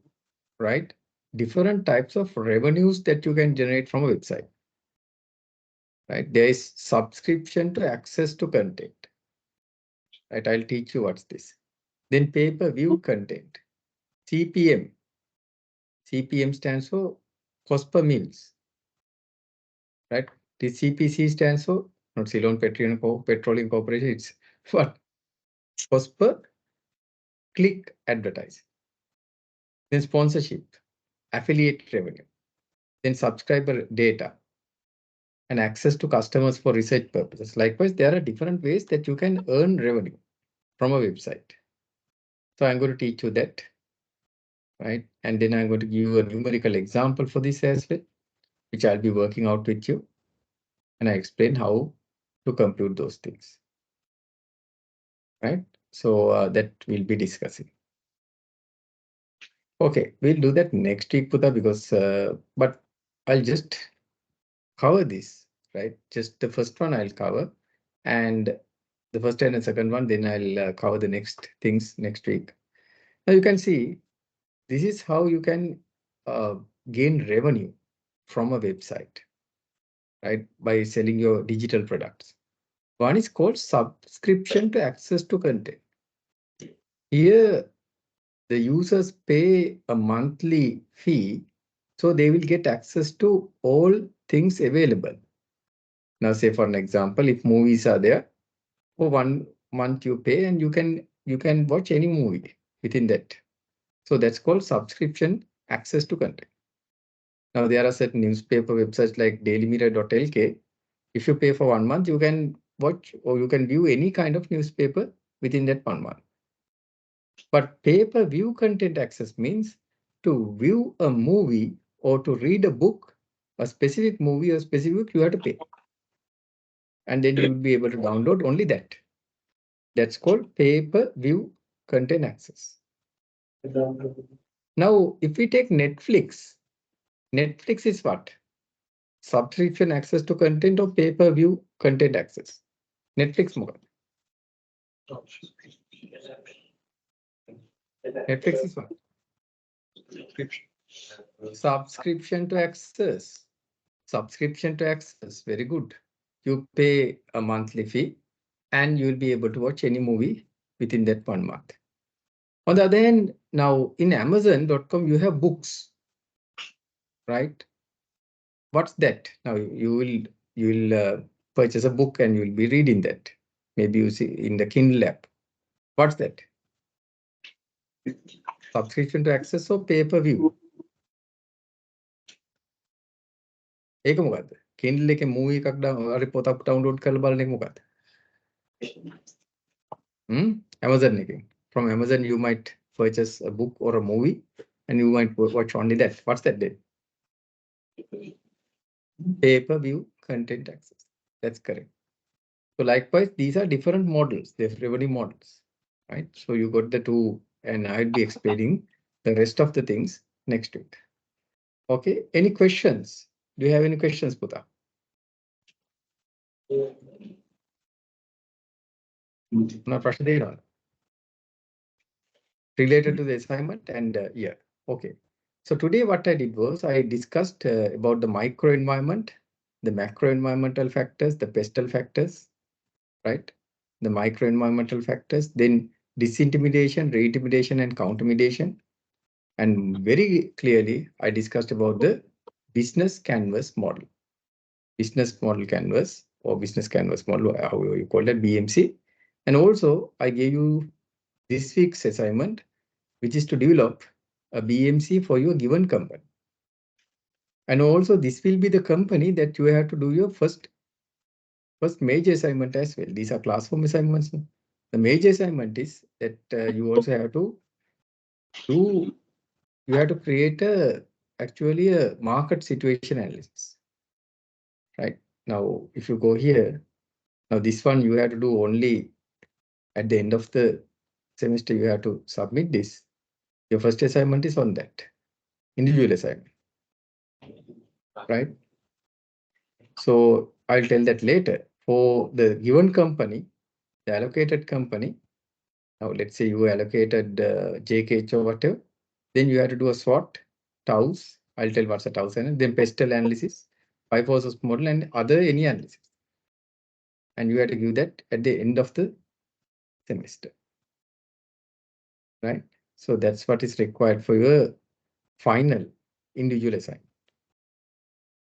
right, different types of revenues that you can generate from a website. right? There is subscription to access to content, right? I'll teach you what's this. Then pay-per-view content, CPM. CPM stands for cost per meals, right? The CPC stands for not Ceylon Petroleum Corporation. It's what? Cost per click advertising. Then sponsorship, affiliate revenue, then subscriber data, and access to customers for research purposes. Likewise, there are different ways that you can earn revenue from a website. So I'm going to teach you that, right? And then I'm going to give you a numerical example for this as well, which I'll be working out with you. And I explain how to compute those things, right? So that we'll be discussing. Okay, we'll do that next week, Putha, because, but I'll just cover this, right? Just the first one I'll cover, and the first and the second one, then I'll cover the next things next week. Now you can see, this is how you can gain revenue from a website, right? By selling your digital products. One is called subscription to access to content. Here, the users pay a monthly fee, so they will get access to all things available. Now, say for an example, if movies are there, for 1 month you pay and you can watch any movie within that. So that's called subscription access to content. Now, there are certain newspaper websites like dailymirror.lk. If you pay for 1 month, you can watch or you can view any kind of newspaper within that 1 month. But pay-per-view content access means to view a movie or to read a book, a specific movie or specific book, you have to pay. And then you will be able to download only that. That's called pay-per-view content access. Now, if we take Netflix, Netflix is what? Subscription access to content or pay-per-view content access? Netflix more. Netflix is what? Subscription to access. Subscription to access. Very good. You pay a monthly fee and you will be able to watch any movie within that 1 month. On the other hand, now in Amazon.com, you have books, right? What's that? Now you will purchase a book and you will be reading that. Maybe you see in the Kindle app. What's that? Subscription to access or pay-per-view? ඒක මොකද්ද? Kindle එකේ movie එකක් හරි පොතක් download කරලා බලන එක මොකද්ද? Amazon එකෙන්. From Amazon you might purchase a book or a movie and you might watch only that. What's that then? Pay-per-view content access. That's correct. So likewise, these are different models. They're revenue models, right? So you got the two, and I'll be explaining the rest of the things next week. Okay, any questions? Do you have any questions, Putha? No, Prashadena. Related to the assignment and yeah, okay. So today what I did was I discussed about the micro environment, the macro environmental factors, the pestle factors, right? The micro environmental factors, then disintimidation, re-intimidation, and counter-intimidation. And very clearly, I discussed about the business canvas model. Business model canvas or business canvas model, however you call it, BMC. And also, I gave you this week's assignment, which is to develop a BMC for your given company. And also, this will be the company that you have to do your first major assignment as well. These are classroom assignments. The major assignment is that you also have to do, you have to create actually a market situation analysis, right? Now, if you go here, now this one you have to do only at the end of the semester, you have to submit this. Your first assignment is on that, individual assignment, right? So I'll tell that later. For the given company, the allocated company, now let's say you allocated JKH or whatever, then you have to do a SWOT, TOWS. I'll tell what's a TOWS and then pestle analysis. five forces model and other any analysis. And you have to give that at the end of the semester. Right? So that's what is required for your final individual assignment.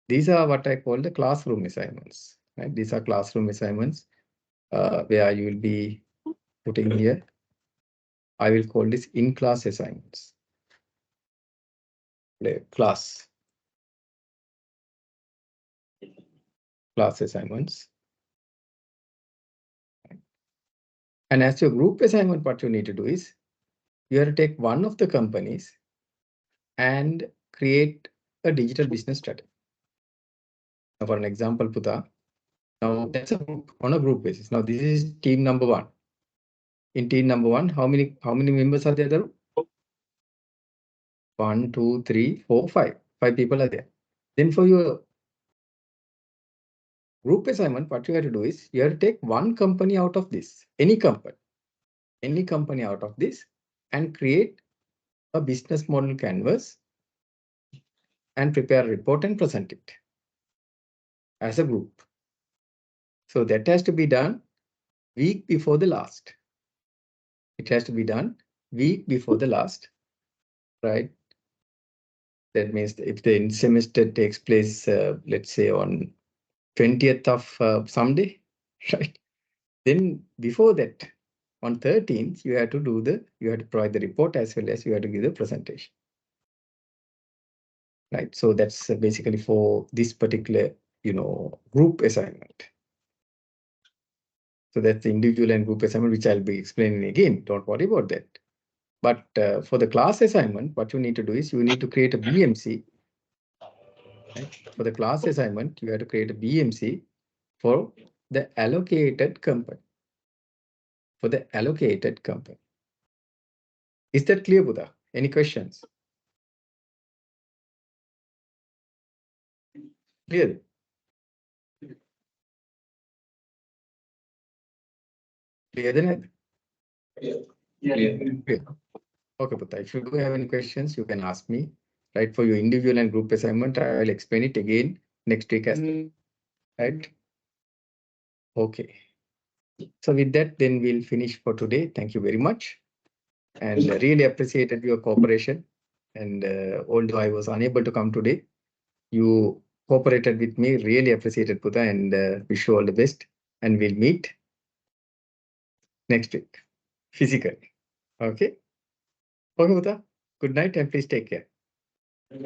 These are what I call the classroom assignments. Right? These are classroom assignments where you will be putting here. I will call this in-class assignments. The class assignments. And as your group assignment, what you need to do is you have to take one of the companies and create a digital business strategy. Now, for an example, Puta, now that's a group on a group basis. Now this is team number one. In team number one, how many members are there? 1, 2, 3, 4, 5. 5 people are there. Then for your group assignment, what you have to do is you have to take one company out of this, any company out of this, and create a business model canvas and prepare a report and present it as a group. So that has to be done week before the last. It has to be done week before the last, right? That means if the semester takes place, let's say on 20th of Sunday, right? Then before that, on 13th, you have to provide the report as well as you have to give the presentation. Right. So that's basically for this particular, group assignment. So that's the individual and group assignment, which I'll be explaining again. Don't worry about that. But for the class assignment, what you need to do is you need to create a BMC. Right? For the class assignment, you have to create a BMC for the allocated company. For the allocated company. Is that clear, Buddha? Any questions? Clear? Clear then? Clear. Okay, Buddha. If you do have any questions, you can ask me. Right? For your individual and group assignment, I will explain it again next week as well. Right? Okay. So with that, then we'll finish for today. Thank you very much. And really appreciated your cooperation. And although I was unable to come today, you cooperated with me. Really appreciated, Buddha, and wish you all the best. And we'll meet next week physically. Okay. Okay, Buddha. Good night and please take care.